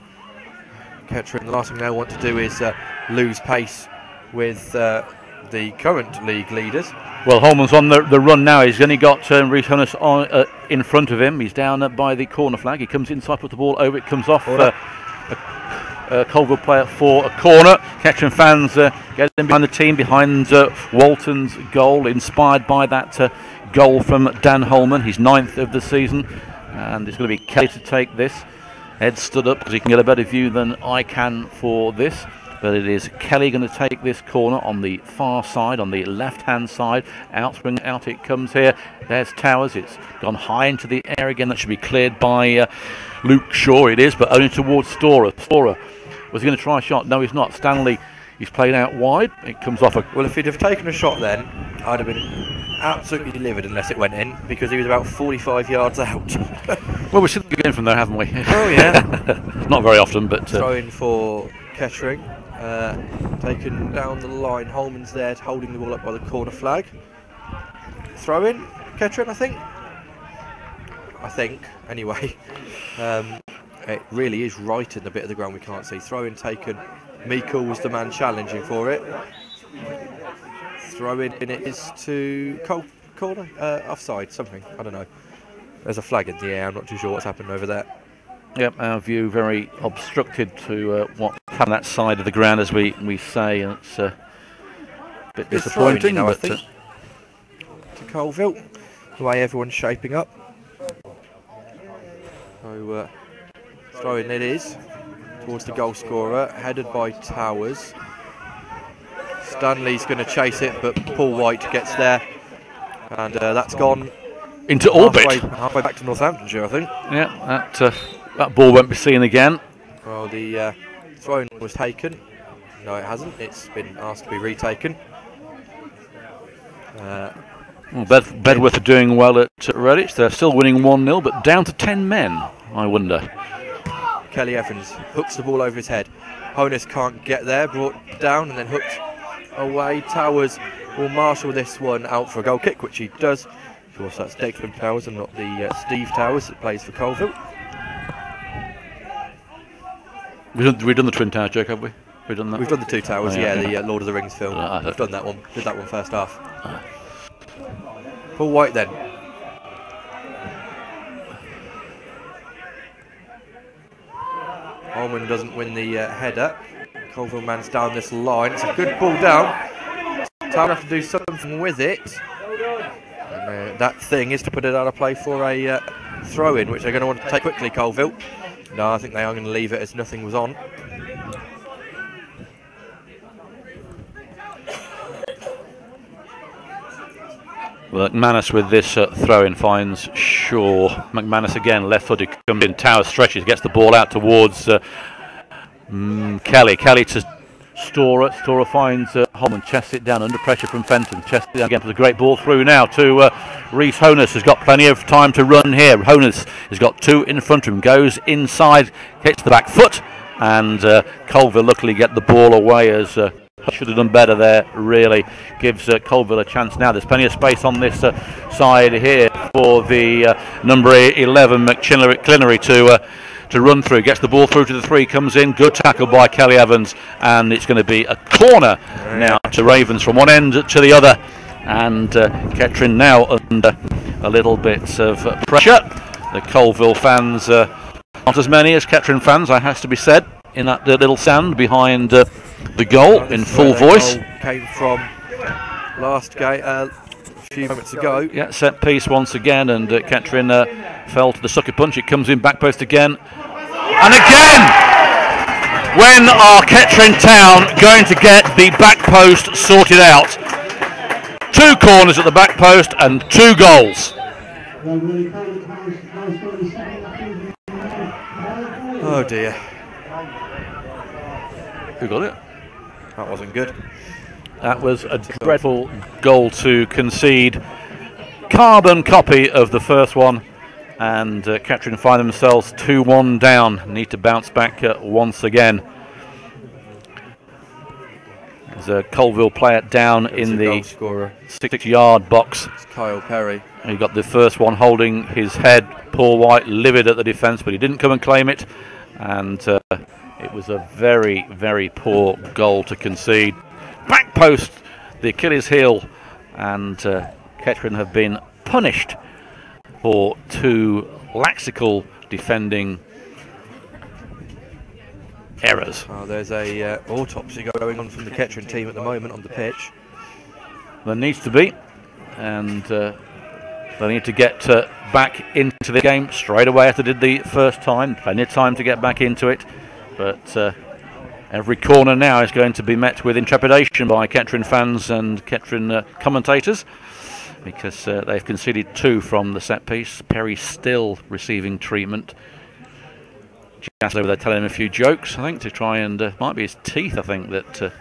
Kettering, the last thing they want to do is lose pace with the current league leaders. Well, Holman's on the run now. He's only got Rhys Hunnis on in front of him. He's down by the corner flag. He comes inside, puts the ball over. It comes off Coalville player for a corner. Kettering fans get in behind the team, behind Walton's goal, inspired by that goal from Dan Holman. He's 9th of the season, and it's going to be Kelly to take this. Ed stood up because he can get a better view than I can for this. But it is Kelly going to take this corner on the far side, on the left-hand side. Outspring out it comes here. There's Towers. It's gone high into the air again. That should be cleared by Luke Shaw. It is, but only towards Storer. Storer, was he going to try a shot? No, he's not. Stanley, he's played out wide. It comes off a... Well, if he'd have taken a shot then, I'd have been absolutely delivered unless it went in, because he was about 45 yards out. Well, we've seen the game from there, haven't we? Oh, yeah. Not very often, but... Throw in for Kettering. Taken down the line. Holman's there, holding the ball up by the corner flag. Throw in, Kettering, I think, anyway. It really is right in the bit of the ground we can't see. Throw in taken. Meikle was the man challenging for it. Throw in it is to corner, offside, something, I don't know. There's a flag in the air, I'm not too sure what's happened over there. Yep, our view very obstructed to what's happened on that side of the ground, as we say, and it's a bit disappointing. I think, to Coalville, the way everyone's shaping up. So, throwing it is towards the goal scorer, headed by Towers. Stanley's going to chase it, but Paul White gets there, and that's gone into orbit. Halfway back to Northamptonshire, I think. Yeah, that ball won't be seen again. Well, the throw was taken. No, it hasn't. It's been asked to be retaken. Well, Bedworth are doing well at Redditch. They're still winning 1-0, but down to 10 men, I wonder. Kelly Evans hooks the ball over his head. Honus can't get there, brought down and then hooked away. Towers will marshal this one out for a goal kick, which he does. Of course, that's Declan Towers and not the Steve Towers that plays for Coalville. We've done the Twin Tower joke, have we? We've done that. We've done the 2 towers, yeah, the Lord of the Rings film. We've done that one. Did that one first half. Paul White then. Holman doesn't win the header. Coalville man's down this line. It's a good ball down. Time to have to do something with it. And, that thing is to put it out of play for a throw-in, which they're going to want to take quickly, Coalville. No, I think they are going to leave it as nothing was on. Well, McManus with this throw-in finds Shaw. McManus again, left-footed, comes in, Tower stretches, gets the ball out towards Kelly. Kelly to Storer. Storer finds Holman, chests it down under pressure from Fenton. Chests it down again, puts a great ball through now to Rhys Honus. Has got plenty of time to run here. Honus has got 2 in front of him, goes inside, hits the back foot, and Coalville luckily get the ball away as should have done better there, really. Gives Coalville a chance now. There's plenty of space on this side here for the number 11, McClinnery, to run through. Gets the ball through to the 3, comes in. Good tackle by Kelly Evans, and it's going to be a corner now to Ravens from one end to the other. And Kettering now under a little bit of pressure. The Coalville fans, not as many as Kettering fans, it has to be said, in that little stand behind the goal in full voice. Came from last game a few moments ago. Yeah, set piece once again, and Kettering fell to the sucker punch. It comes in back post again, and again. When are Kettering Town going to get the back post sorted out? 2 corners at the back post and 2 goals. Oh dear. Who got it? That wasn't good. That was a dreadful goal to concede. Carbon copy of the first one, and Kettering find themselves 2-1 down. Need to bounce back once again. There's a Coalville player down in the 6-yard box. It's Kyle Perry. He got the first one holding his head. Paul White livid at the defence, but he didn't come and claim it. And it was a very, very poor goal to concede. Back post, the Achilles heel, and Kettering have been punished for 2 laxical defending errors. Oh, there's a autopsy going on from the Kettering team at the moment on the pitch. There needs to be, and they need to get back into the game straight away as they did the first time. Plenty of time to get back into it, but every corner now is going to be met with intrepidation by Kettering fans and Kettering commentators, because they've conceded 2 from the set piece. Perry still receiving treatment. Just over there telling him a few jokes, I think, to try and might be his teeth, I think, that are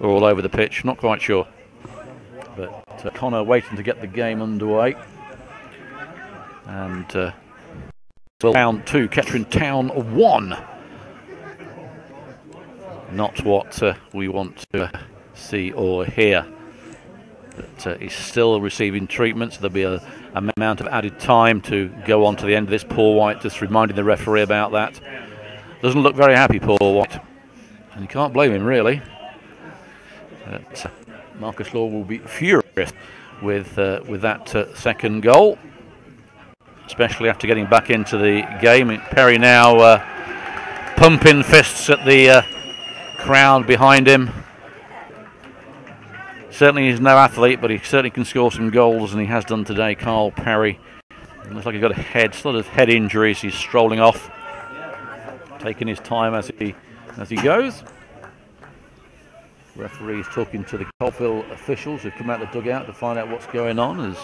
all over the pitch. Not quite sure. But Connor waiting to get the game underway. And Town 2, Kettering Town 1. Not what we want to see or hear. But he's still receiving treatment, so there'll be a amount of added time to go on to the end of this. Paul White just reminding the referee about that. Doesn't look very happy, Paul White, and you can't blame him, really. But Marcus Law will be furious with that second goal, especially after getting back into the game. Perry now pumping fists at the crowd behind him. Certainly he's no athlete, but he certainly can score some goals, and he has done today. Carl Perry. It looks like he's got a sort of head injuries. He's strolling off, taking his time as he goes. Referee's talking to the Coalville officials who've come out the dugout to find out what's going on.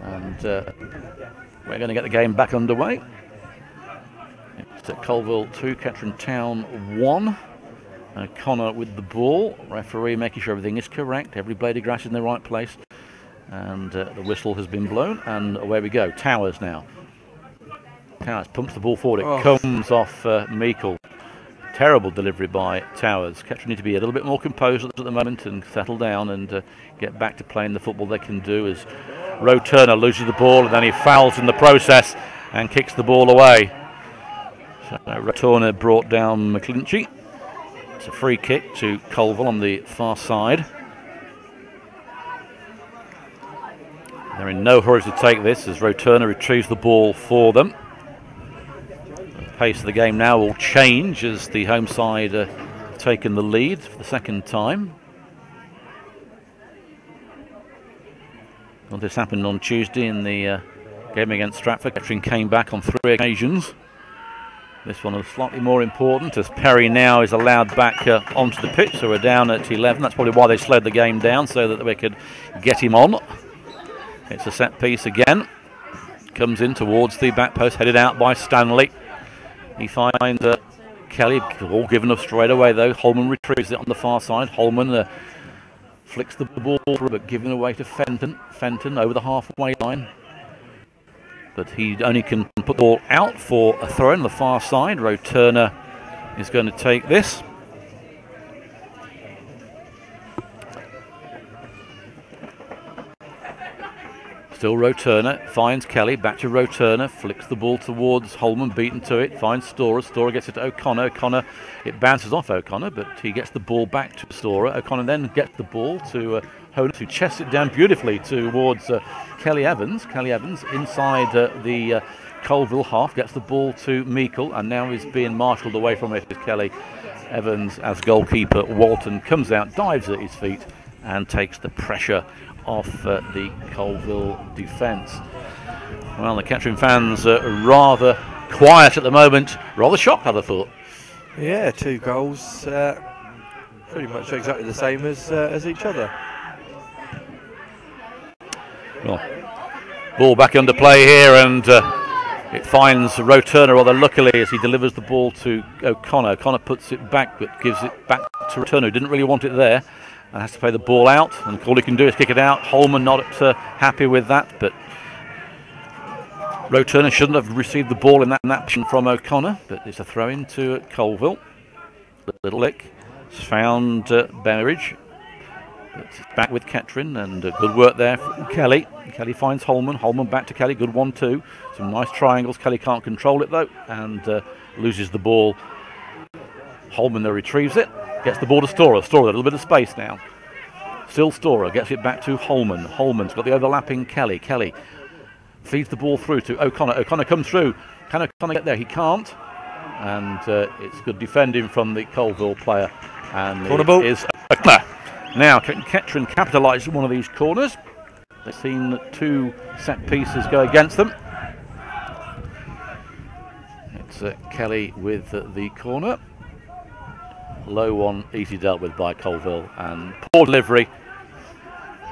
And we're going to get the game back underway. It's at Coalville 2, Kettering Town 1. Connor with the ball. Referee making sure everything is correct. Every blade of grass is in the right place. And the whistle has been blown. And away we go. Towers now. Towers pumps the ball forward. It comes off Meikle. Terrible delivery by Towers. Kettering need to be a little bit more composed at the moment and settle down and get back to playing the football they can do, as Roe Turner loses the ball and then he fouls in the process and kicks the ball away. So Roe Turner brought down McClinchy. It's a free kick to Coalville on the far side. They're in no hurry to take this as Roe Turner retrieves the ball for them. The pace of the game now will change as the home side have taken the lead for the second time. Well, this happened on Tuesday in the game against Stratford. Kettering came back on 3 occasions. This one is slightly more important as Perry now is allowed back onto the pitch, so we're down at 11. That's probably why they slowed the game down, so that we could get him on. It's a set piece again. Comes in towards the back post, headed out by Stanley. He finds Kelly, all given up straight away though. Holman retrieves it on the far side. Holman flicks the ball through, but given away to Fenton. Fenton over the halfway line. But he only can put the ball out for a throw on the far side. Roe Turner is going to take this. Still Roturner, finds Kelly, back to Roturner, flicks the ball towards Holman, beaten to it, finds Storer, Storer gets it to O'Connor, O'Connor, it bounces off O'Connor, but he gets the ball back to Storer. O'Connor then gets the ball to Honus, who chests it down beautifully towards Kelly Evans. Kelly Evans inside the Coalville half, gets the ball to Meikle, and now is being marshalled away from it as Kelly Evans, as goalkeeper Walton comes out, dives at his feet and takes the pressure off the Coalville defence. Well, the Kettering fans are rather quiet at the moment, rather shocked, I'd have thought. Yeah, 2 goals, pretty much exactly the same as each other. Well, ball back under play here, and it finds Roturner rather luckily as he delivers the ball to O'Connor. O'Connor puts it back, but gives it back to Roturner, who didn't really want it there, and has to play the ball out, and all he can do is kick it out. Holman not happy with that, but Roturner shouldn't have received the ball in that position from O'Connor, but it's a throw in to Coalville. Little lick. It's found Berridge. It's back with Kettering, and good work there from Kelly. Kelly finds Holman. Holman back to Kelly. Good 1-2. Some nice triangles. Kelly can't control it though, and loses the ball. Holman though retrieves it. Gets the ball to Storer. Storer, a little bit of space now. Still Storer. Gets it back to Holman. Holman's got the overlapping Kelly. Kelly feeds the ball through to O'Connor. O'Connor comes through. Can O'Connor get there? He can't. And it's good defending from the Coalville player. And corner ball is O'Connor. Now Kettering capitalised one of these corners. They've seen 2 set pieces go against them. It's Kelly with the corner. Low one, easy dealt with by Coalville, and poor delivery.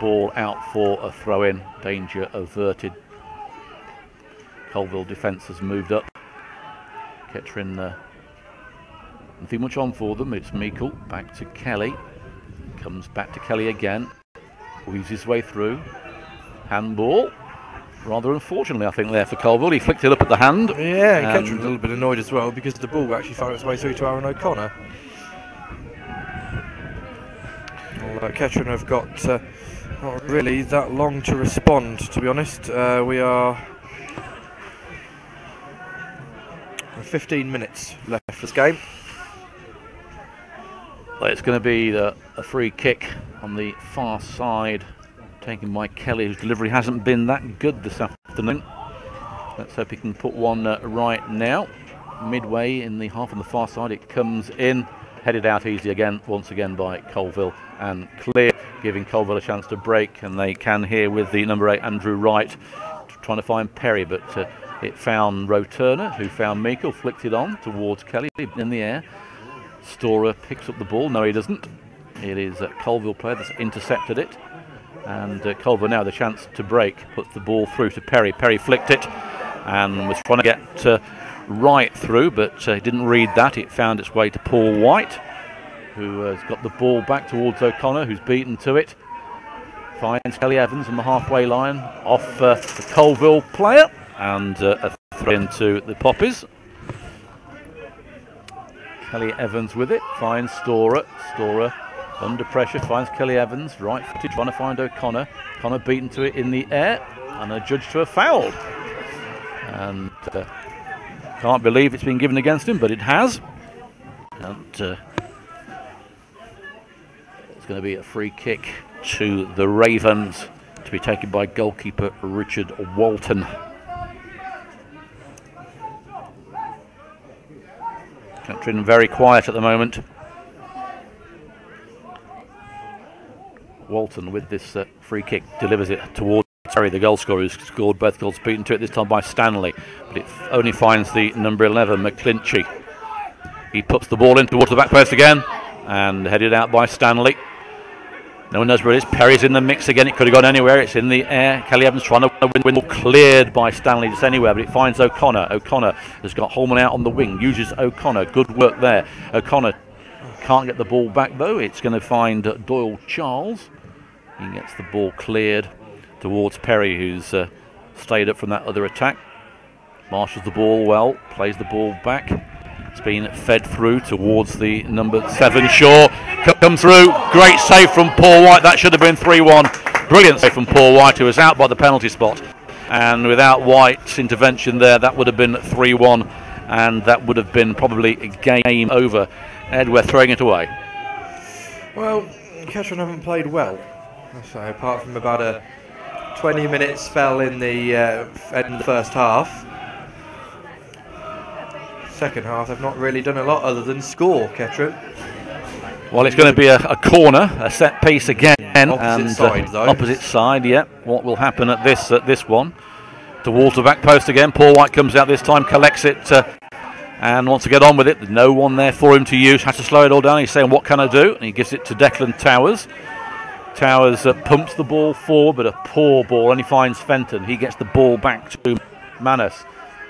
Ball out for a throw-in. Danger averted. Coalville defence has moved up. Kettering, nothing much on for them. It's Meikle back to Kelly. Comes back to Kelly again. Weaves his way through. Handball. Rather unfortunately, I think, there for Coalville. He flicked it up at the hand. Yeah, and Kettering's a little bit annoyed as well because the ball actually found its way through to Aaron O'Connor. Well, Kettering have got not really that long to respond, to be honest. We are 15 minutes left for this game. Well, it's going to be a free kick on the far side, taken by Kelly, whose delivery hasn't been that good this afternoon. Let's hope he can put one right now. Midway in the half on the far side, it comes in, headed out easy again, once again by Coalville, and clear, giving Coalville a chance to break, and they can here with the number 8 Andrew Wright trying to find Perry, but it found Roturner, who found Meikle, flicked it on towards Kelly in the air. Storer picks up the ball. No, he doesn't. It is a Coalville player that's intercepted it, and Coalville now the chance to break, puts the ball through to Perry. Perry flicked it and was trying to get right through, but he didn't read that. It found its way to Paul White, who has got the ball back towards O'Connor, who's beaten to it. Finds Kelly Evans on the halfway line off the Coalville player, and a throw into the Poppies. Kelly Evans with it, finds Storer. Storer under pressure, finds Kelly Evans, right footed, trying to find O'Connor. O'Connor beaten to it in the air, and adjudged to a foul. And can't believe it's been given against him, but it has. And it's going to be a free kick to the Ravens, to be taken by goalkeeper Richard Walton. Kettering very quiet at the moment. Walton with this free kick delivers it towards Terry, the goal scorer, who's scored both goals, beaten to it this time by Stanley, but it only finds the number 11 McClinchy. He puts the ball in towards the back post again and headed out by Stanley. No one knows where it is. Perry's in the mix again. It could have gone anywhere. It's in the air. Kelly Evans trying to win. Cleared by Stanley just anywhere, but it finds O'Connor. O'Connor has got Holman out on the wing. Uses O'Connor. Good work there. O'Connor can't get the ball back though. It's going to find Doyle Charles. He gets the ball cleared towards Perry, who's stayed up from that other attack. Marshals the ball well. Plays the ball back. It's been fed through towards the number 7 Shaw. Come through. Great save from Paul White. That should have been 3-1. Brilliant save from Paul White, who was out by the penalty spot. And without White's intervention there, that would have been 3-1. And that would have been probably a game over. Ed, we're throwing it away. Well, Kettering haven't played well. So apart from about a 20-minute spell in the end of the first half. Second half, they've not really done a lot other than score, Kettering. Well, it's going to be a corner, a set piece again. Opposite side, though. Opposite side, yeah. What will happen at this one? Towards the back post again. Paul White comes out this time, collects it, and wants to get on with it. There's no one there for him to use. Has to slow it all down. He's saying, what can I do? And he gives it to Declan Towers. Towers pumps the ball forward, but a poor ball. And he finds Fenton. He gets the ball back to Manus.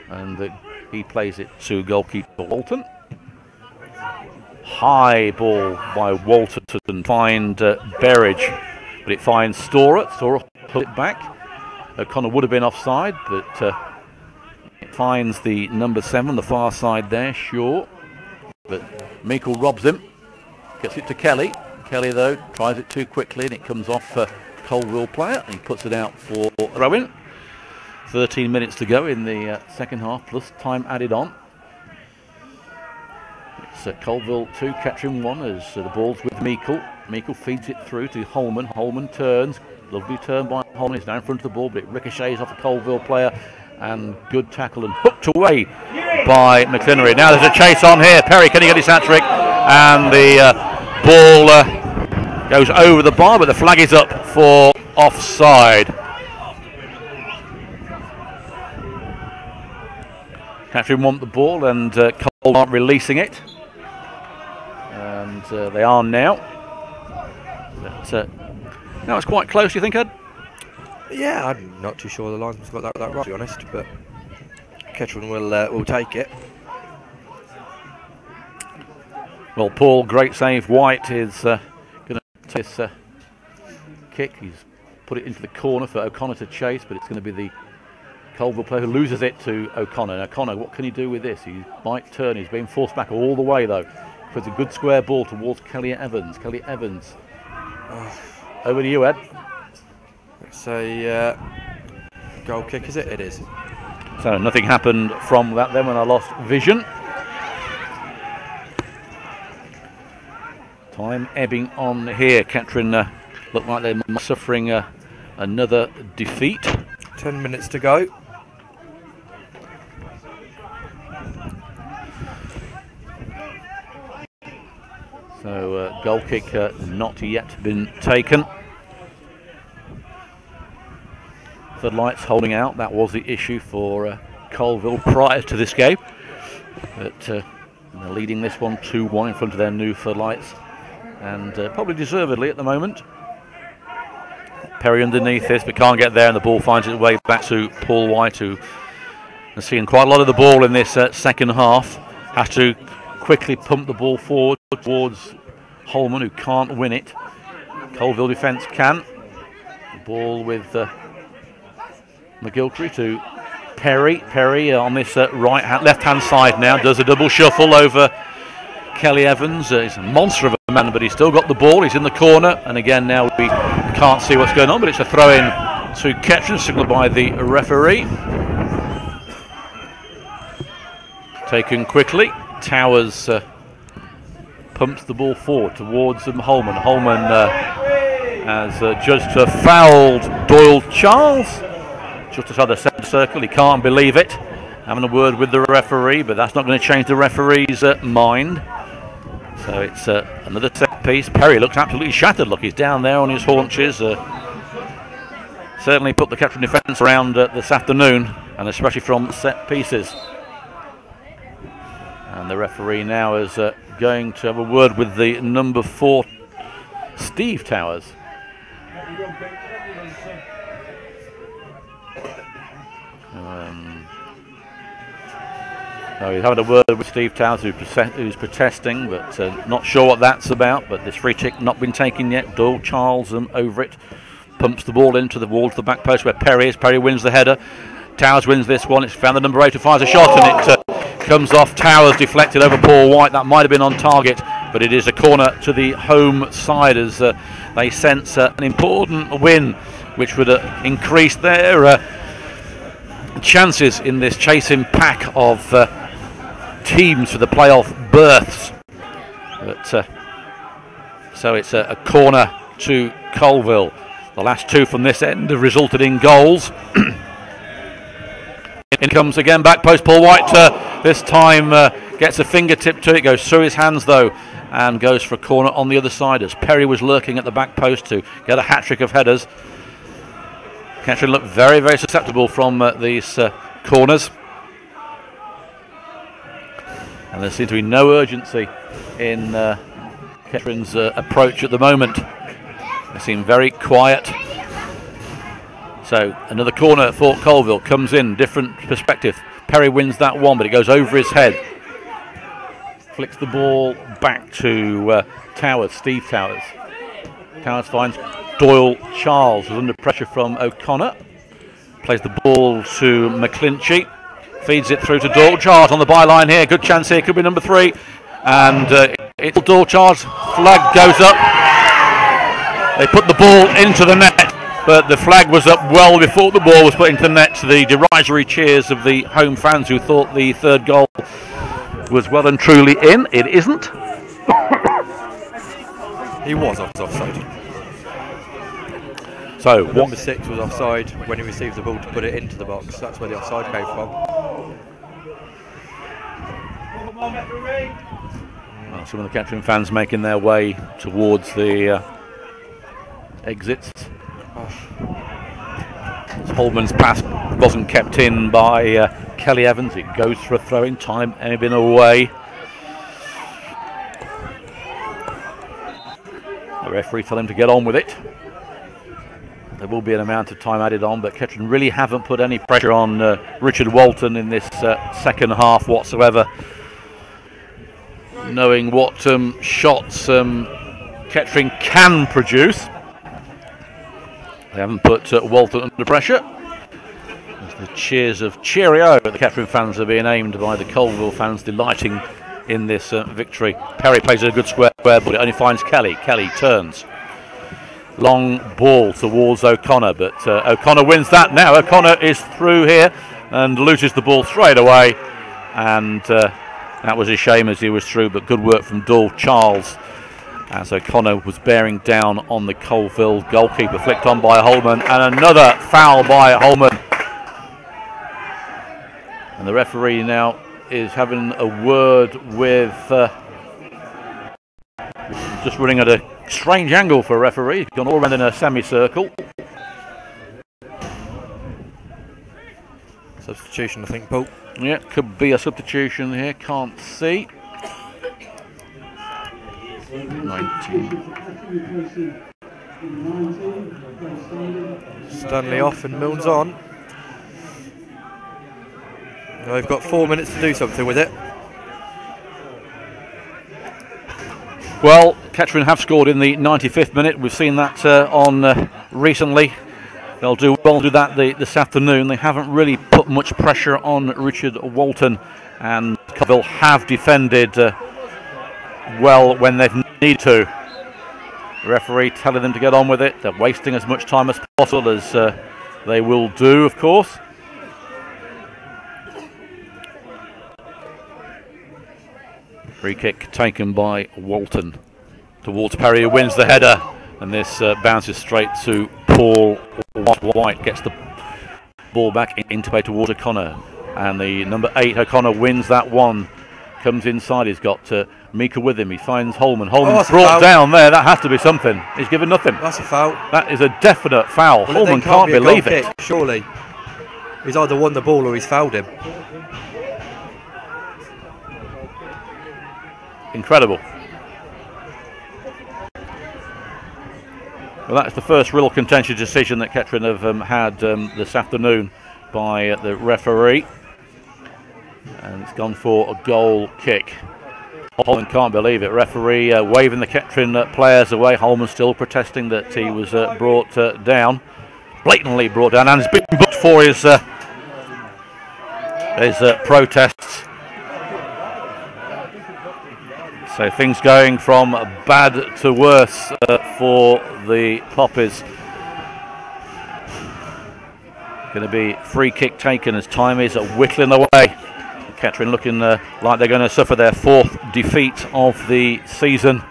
And he plays it to goalkeeper Walton. High ball by Walton to find Berridge. But it finds Storer. Storer put it back. O'Connor would have been offside, but it finds the number 7, the far side there, Shaw. But Meikle robs him. Gets it to Kelly. Kelly, though, tries it too quickly and it comes off a Coalville player. And he puts it out for Rowan. 13 minutes to go in the second half, plus time added on. It's Coalville 2, Kettering 1 as the ball's with Meikle. Meikle feeds it through to Holman. Holman turns. Lovely turn by Holman. He's now in front of the ball, but it ricochets off a Coalville player. And good tackle and hooked away by McInerney. Now there's a chase on here. Perry, can he get his hat-trick? And the ball goes over the bar, but the flag is up for offside. Kettering want the ball and Cole aren't releasing it. And they are now. But, now it's quite close, you think, Ed? Yeah, I'm not too sure the linesman's got that right, to be honest, but Kettering will take it. Well, Paul, great save. White is going to take this kick. He's put it into the corner for O'Connor to chase, but it's going to be the Coalville player who loses it to O'Connor. And O'Connor, what can he do with this? He might turn. He's being forced back all the way, though. Puts a good square ball towards Kelly Evans. Kelly Evans. Over to you, Ed. It's a goal kick, is it? It is. So nothing happened from that then when I lost vision. Time ebbing on here. Kettering look like they're suffering another defeat. 10 minutes to go. So goal kick not yet been taken. Floodlights holding out. That was the issue for Coalville prior to this game. But they're leading this one 2-1 in front of their new floodlights. And probably deservedly at the moment. Perry underneath this, but can't get there, and the ball finds its way back to Paul White, who is seeing quite a lot of the ball in this second half. Has to quickly pump the ball forward towards Holman, who can't win it. Coalville defence can. The ball with McGilchrey to Perry. Perry on this left-hand side now does a double shuffle over Kelly Evans. He's a monster of a man, but he's still got the ball. He's in the corner, and again now we can't see what's going on, but it's a throw-in to Kettering, signalled by the referee. Taken quickly. Towers pumps the ball forward towards Holman. Holman has judged to have fouled Doyle Charles just outside the centre circle. He can't believe it. Having a word with the referee, but that's not going to change the referee's mind. So it's another set piece. Perry looks absolutely shattered. Look, he's down there on his haunches. Certainly put the Kettering defence around this afternoon, and especially from set pieces. And the referee now is going to have a word with the number 4, Steve Towers. He's having a word with Steve Towers, who's protesting, but not sure what that's about. But this free kick not been taken yet. Doyle Charles over it, pumps the ball into the wall to the back post where Perry is. Perry wins the header. Towers wins this one. It's found the number 8 who fires a shot, and it comes off Towers, deflected over Paul White. That might have been on target, but it is a corner to the home side as they sense an important win, which would increase their chances in this chasing pack of teams for the playoff berths. But, so it's a corner to Coalville. The last two from this end have resulted in goals. In comes again, back post Paul White. This time gets a fingertip to it, goes through his hands though, and goes for a corner on the other side as Perry was lurking at the back post to get a hat-trick of headers. Kettering looked very, very susceptible from these corners. And there seems to be no urgency in Kettering's approach at the moment. They seem very quiet. So another corner for Coalville comes in, different perspective. Perry wins that one, but it goes over his head. Flicks the ball back to Towers, Steve Towers. Towers finds Doyle Charles, who's under pressure from O'Connor. Plays the ball to McClinchy. Feeds it through to Doyle Charles on the byline here. Good chance here, could be number 3. And it's Doyle Charles, flag goes up. They put the ball into the net, but the flag was up well before the ball was put into the net, to the derisory cheers of the home fans who thought the third goal was well and truly in. It isn't. He was offside. So number 6 was offside when he received the ball to put it into the box. That's where the offside came from. Well, some of the Kettering fans making their way towards the exits. Holman's pass wasn't kept in by Kelly Evans. It goes for a throw-in, time and been away. The referee told him to get on with it. There will be an amount of time added on, but Kettering really haven't put any pressure on Richard Walton in this second half whatsoever. Knowing what shots Kettering can produce. They haven't put Walton under pressure. The cheers of cheerio that the Kettering fans are being aimed by the Coalville fans, delighting in this victory. Perry plays a good square ball, it only finds Kelly. Kelly turns. Long ball towards O'Connor, but O'Connor wins that now. O'Connor is through here and loses the ball straight away. And that was a shame as he was through, but good work from Doyle Charles, as O'Connor was bearing down on the Coalville goalkeeper. Flicked on by Holman, and another foul by Holman. And the referee now is having a word with... just running at a strange angle for a referee. He's gone all around in a semicircle. Substitution, I think, Paul. Yeah, could be a substitution here. Can't see. 19. Stanley off and Milnes on. Now they've got 4 minutes to do something with it. Well, Kettering have scored in the 95th minute. We've seen that on recently. They'll do well to do that this afternoon. They haven't really put much pressure on Richard Walton, and Coalville have defended well when they've needed to. The referee telling them to get on with it. They're wasting as much time as possible, as they will do, of course. Free kick taken by Walton towards Perry, who wins the header, and this bounces straight to Paul White. Gets the ball back into play towards O'Connor, and the number 8 O'Connor wins that one. Comes inside, he's got Mika with him. He finds Holman. Holman's brought down there. That has to be something. He's given nothing. That's a foul. That is a definite foul. Well, Holman can't believe it. Kick, surely. He's either won the ball or he's fouled him. Incredible. Well, that's the first real contentious decision that Kettering have had this afternoon by the referee. And it's gone for a goal kick. Holman can't believe it. Referee waving the Kettering players away. Holman still protesting that he was brought down. Blatantly brought down, and has been booked for his protests. So things going from bad to worse for the Poppies. Going to be free kick taken as time is whittling away. Kettering looking like they're going to suffer their 4th defeat of the season.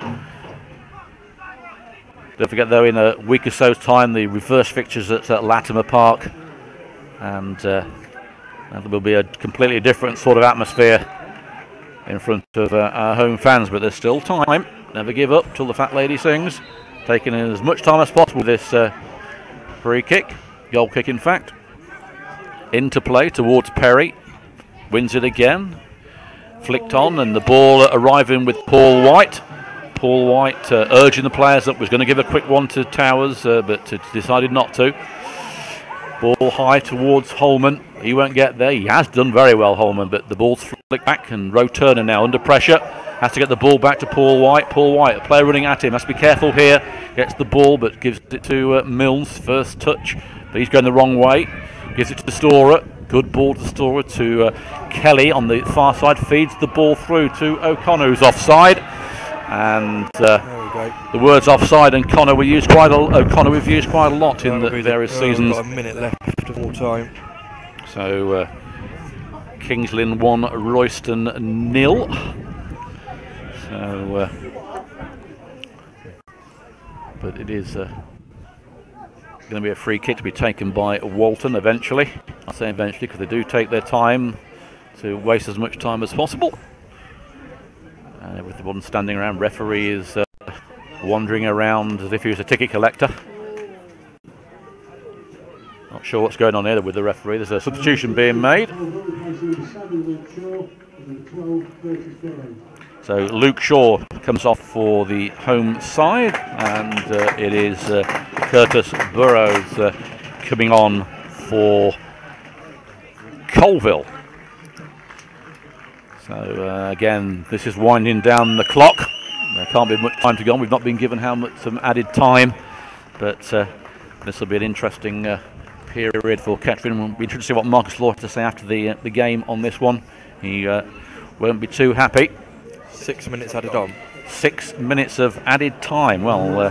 Don't forget though, in a week or so's time, the reverse fixtures at Latimer Park, and there will be a completely different sort of atmosphere in front of our home fans, but there's still time. Never give up till the fat lady sings. Taking in as much time as possible with this free kick, goal kick in fact. Into play towards Perry, wins it again, flicked on, and the ball arriving with Paul White. Paul White urging the players up, was going to give a quick one to Towers, but decided not to. Ball high towards Holman. He won't get there. He has done very well, Holman, but the ball's flicked back, and Roe Turner now under pressure. Has to get the ball back to Paul White. Paul White, a player running at him, has to be careful here. Gets the ball, but gives it to Mills. First touch, but he's going the wrong way. Gives it to Storer. Good ball to Storer to Kelly on the far side. Feeds the ball through to O'Connor, who's offside. And the words offside and O'Connor we've used quite a lot in the various seasons. Got a minute left of all time. So Kings Lynn 1, Royston 0. So, but it is going to be a free kick to be taken by Walton eventually. I say eventually because they do take their time to waste as much time as possible. With the one standing around, referee is wandering around as if he was a ticket collector. Not sure what's going on here with the referee. There's a substitution being made. So Luke Shaw comes off for the home side, and it is Curtis Burrows coming on for Coalville. So again, this is winding down the clock. There can't be much time to go on. We've not been given how much some added time, but this will be an interesting period for Kettering. We'll be interested to see what Marcus Law has to say after the game on this one. He won't be too happy. 6 minutes added on. 6 minutes of added time. Well,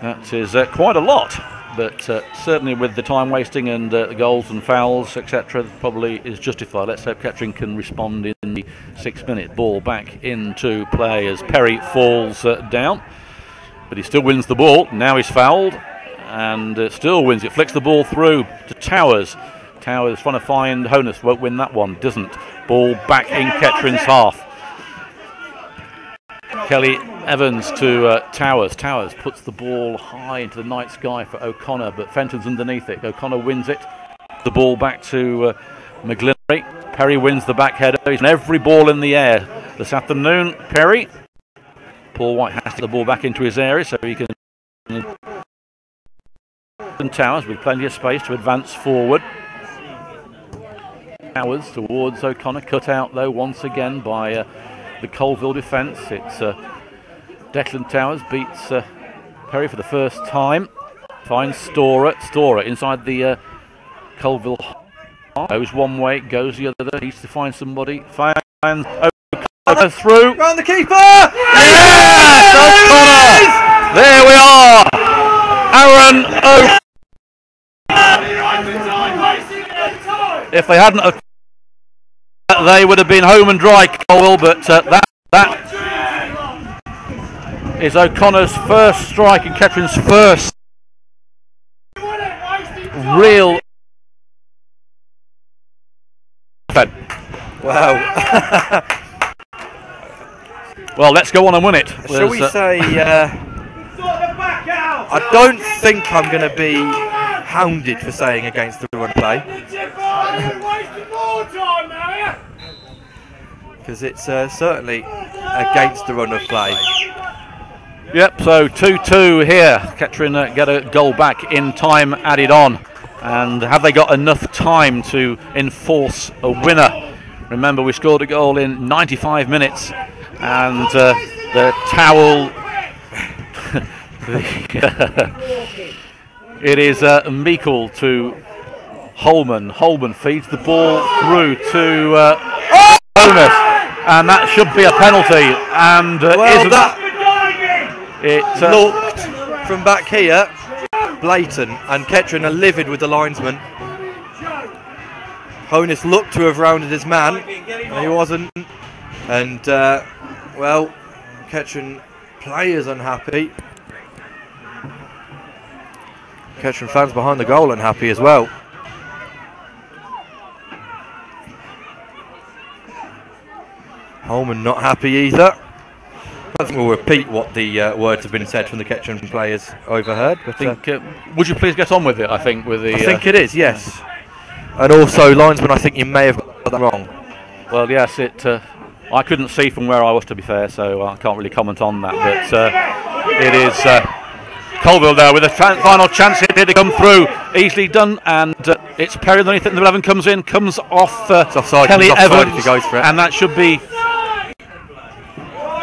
that is quite a lot. But certainly with the time wasting and the goals and fouls, etc., probably is justified. Let's hope Kettering can respond in the 6 minute. Ball back into play as Perry falls down. But he still wins the ball. Now he's fouled and still wins it. Flicks the ball through to Towers. Towers trying to find Honus. Won't win that one. Doesn't. Ball back in Kettering's half. Kelly Evans to Towers. Towers puts the ball high into the night sky for O'Connor, but Fenton's underneath it. O'Connor wins it. The ball back to McGlinnery. Perry wins the back header. He's on every ball in the air this afternoon. Perry. Paul White has to get the ball back into his area so he can. And Towers with plenty of space to advance forward. Towers towards O'Connor. Cut out though once again by the Coalville defence. It's Declan Towers beats Perry for the first time. Finds Storer. Storer inside the Coalville. Goes one way, goes the other. Needs to find somebody. Finds O'Connor through. Round the keeper! Yes! O'Connor! There we are! Aaron O'Connor. If they hadn't, they would have been home and dry, Coalville, but that is O'Connor's first strike and Kettering's first real. Wow. Well, let's go on and win it. Shall we say, I don't think I'm going to be hounded for saying against the run play. Because it's certainly against the run of play. Yep, so 2-2 here. Kettering get a goal back in time added on. And have they got enough time to enforce a winner? Remember, we scored a goal in 95 minutes. And the towel... It is Meikle to Holman. Holman feeds the ball through to Honus. and that should be a penalty. And well, that looked from back here blatant, and Kettering are livid with the linesman. Honus looked to have rounded his man, and he wasn't. And well, Kettering players unhappy. Kettering fans behind the goal unhappy as well. Holman not happy either. I think we'll repeat what the words have been said from the Kettering players overheard. But I think, would you please get on with it? I think with the. I think it is, yes. And also, linesman, I think you may have got that wrong. Well, yes, I couldn't see from where I was, to be fair, so I can't really comment on that. But it is Coalville there with a final chance here to come through. Easily done, and it's Perry underneath it. The 11 comes in, comes off offside, Kelly Evans, if he goes for it. and that should be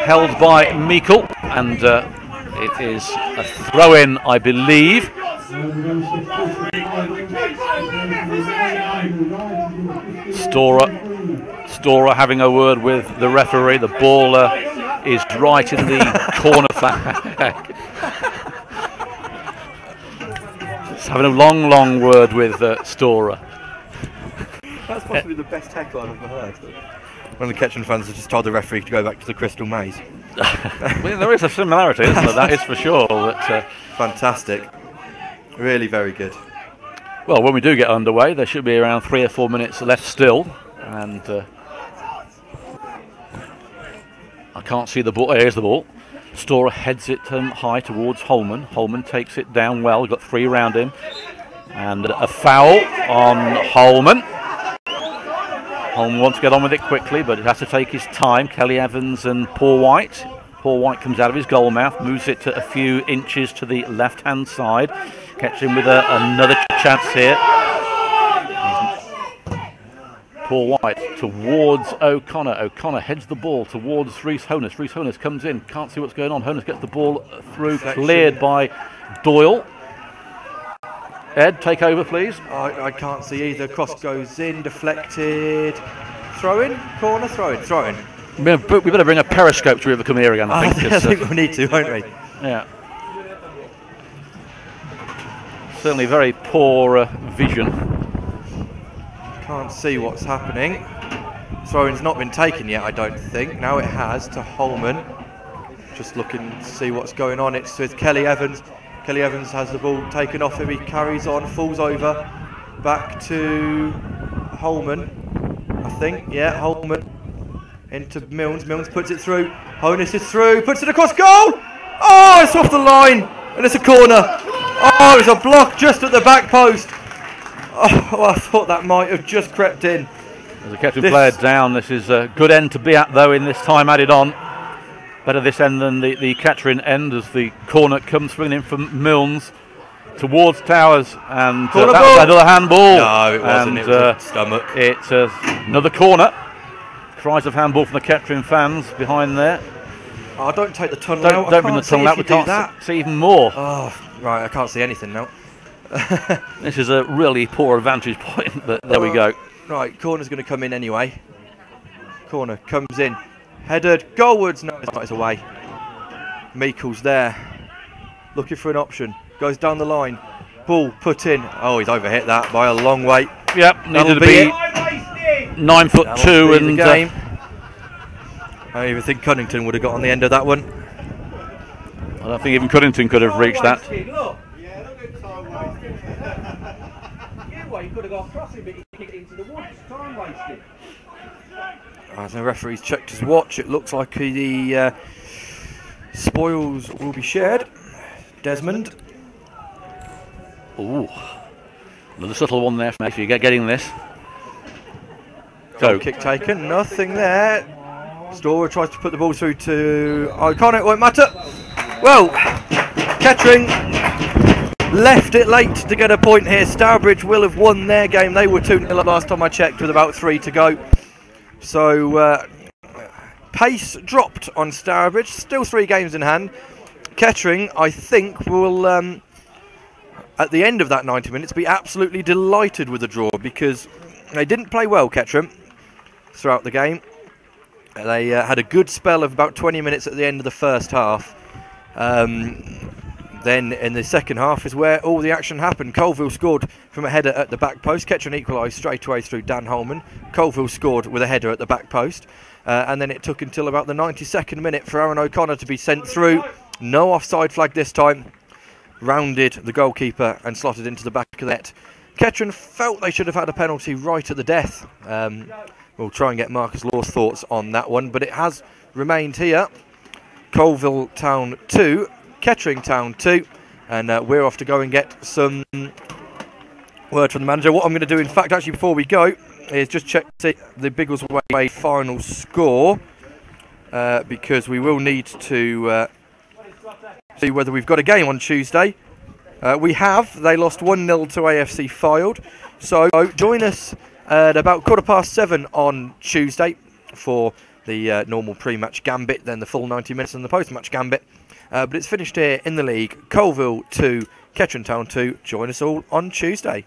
held by Meikle, and it is a throw-in, I believe. Storer having a word with the referee. The ball is right in the corner flag. Just having a long word with Storer. That's possibly the best heckle I've ever heard. One of the Kettering fans has just told the referee to go back to the Crystal Maze. Well, there is a similarity, isn't there? That is for sure. But, fantastic. Really very good. Well, when we do get underway, there should be around 3 or 4 minutes left still. And I can't see the ball. Here's the ball. Storer heads it high towards Holman. Holman takes it down well. We've got 3 around him. And a foul on Holman. Holman wants to get on with it quickly, but it has to take his time. Kelly Evans and Paul White. Paul White comes out of his goal mouth, moves it to a few inches to the left-hand side. Kettering with another chance here. Paul White towards O'Connor. O'Connor heads the ball towards Rhys Honus. Rhys Honus comes in, can't see what's going on. Honus gets the ball through, cleared by Doyle. Ed, take over, please. I can't see either. Cross goes in, deflected. Throw in, corner, throw in. We better bring a periscope to ever come here again, I think. I think we need to, won't we? Yeah. Certainly very poor vision. Can't see what's happening. Throw-in's not been taken yet, I don't think. Now it has to Holman. Just looking to see what's going on. It's with Kelly Evans. Kelly Evans has the ball taken off him. He carries on, falls over. Back to Holman, I think. Yeah, Holman. Into Milnes. Milnes puts it through. Honus is through. Puts it across goal. Oh, it's off the line. And it's a corner. Oh, it's a block just at the back post. Oh, I thought that might have just crept in. There's a Kettering player down. This is a good end to be at, though, in this time added on. Better this end than the Kettering end, as the corner comes swinging in from Milnes towards Towers, and that was another handball. No, it wasn't. It was a stomach. It's another corner. Cries of handball from the Kettering fans behind there. Oh, don't take the tunnel out. Don't bring the tunnel out. We can't see even more. Oh, right. I can't see anything now. This is a really poor vantage point, but there we go. Right, corner's going to come in anyway. Corner comes in. Headed goalwards. No, it's not. It's away. Meikle's there. Looking for an option. Goes down the line. Ball put in. Oh, he's overhit that by a long way. Yep, needed to be 9'2" and game. I don't even think Cunnington would have got on the end of that one. I don't think even Cunnington could have reached that. He could have gone crossing, but he kicked into the woods. Time wasted. As the referee's checked his watch, it looks like the spoils will be shared. Desmond. Ooh, another subtle one there for you. Getting this. Goal kick taken. Nothing there. Storer tries to put the ball through to O'Connor. It won't matter. Well, Kettering left it late to get a point here. Stourbridge will have won their game. They were 2-0 last time I checked, with about 3 to go. So pace dropped on Stourbridge. Still 3 games in hand. Kettering, I think, will at the end of that 90 minutes be absolutely delighted with the draw, because they didn't play well, Kettering, throughout the game. They had a good spell of about 20 minutes at the end of the first half. Then in the second half is where all the action happened. Coalville scored from a header at the back post. Kettering equalised straight away through Dan Holman. Coalville scored with a header at the back post. And then it took until about the 92nd minute for Aaron O'Connor to be sent through. No offside flag this time. Rounded the goalkeeper and slotted into the back of the net. Kettering felt they should have had a penalty right at the death. We'll try and get Marcus Law's thoughts on that one, but it has remained here. Coalville Town 2, Kettering Town 2, and we're off to go and get some word from the manager. What I'm going to do, in fact, actually before we go, is just check the Biggleswade final score, because we will need to see whether we've got a game on Tuesday. We have. They lost 1-0 to AFC Fylde. So join us at about 7:15 on Tuesday for the normal pre-match gambit, then the full 90 minutes and the post-match gambit. But it's finished here in the league. Coalville 2, Kettering Town 2. Join us all on Tuesday.